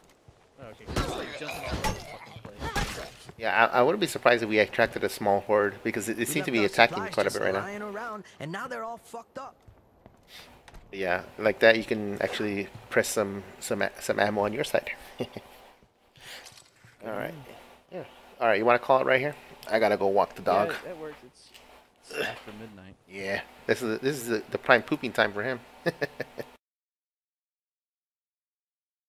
okay. It's like jumping all over the fucking place. Yeah, I wouldn't be surprised if we attracted a small horde because it We seems to left be our attacking supplies quite a just bit right now. lying around, and now they're all fucked up. Yeah, like that you can actually press some ammo on your side. All right. Yeah. All right. You want to call it right here? I gotta go walk the dog. Yeah, that works. It's after midnight. Yeah. This is the prime pooping time for him.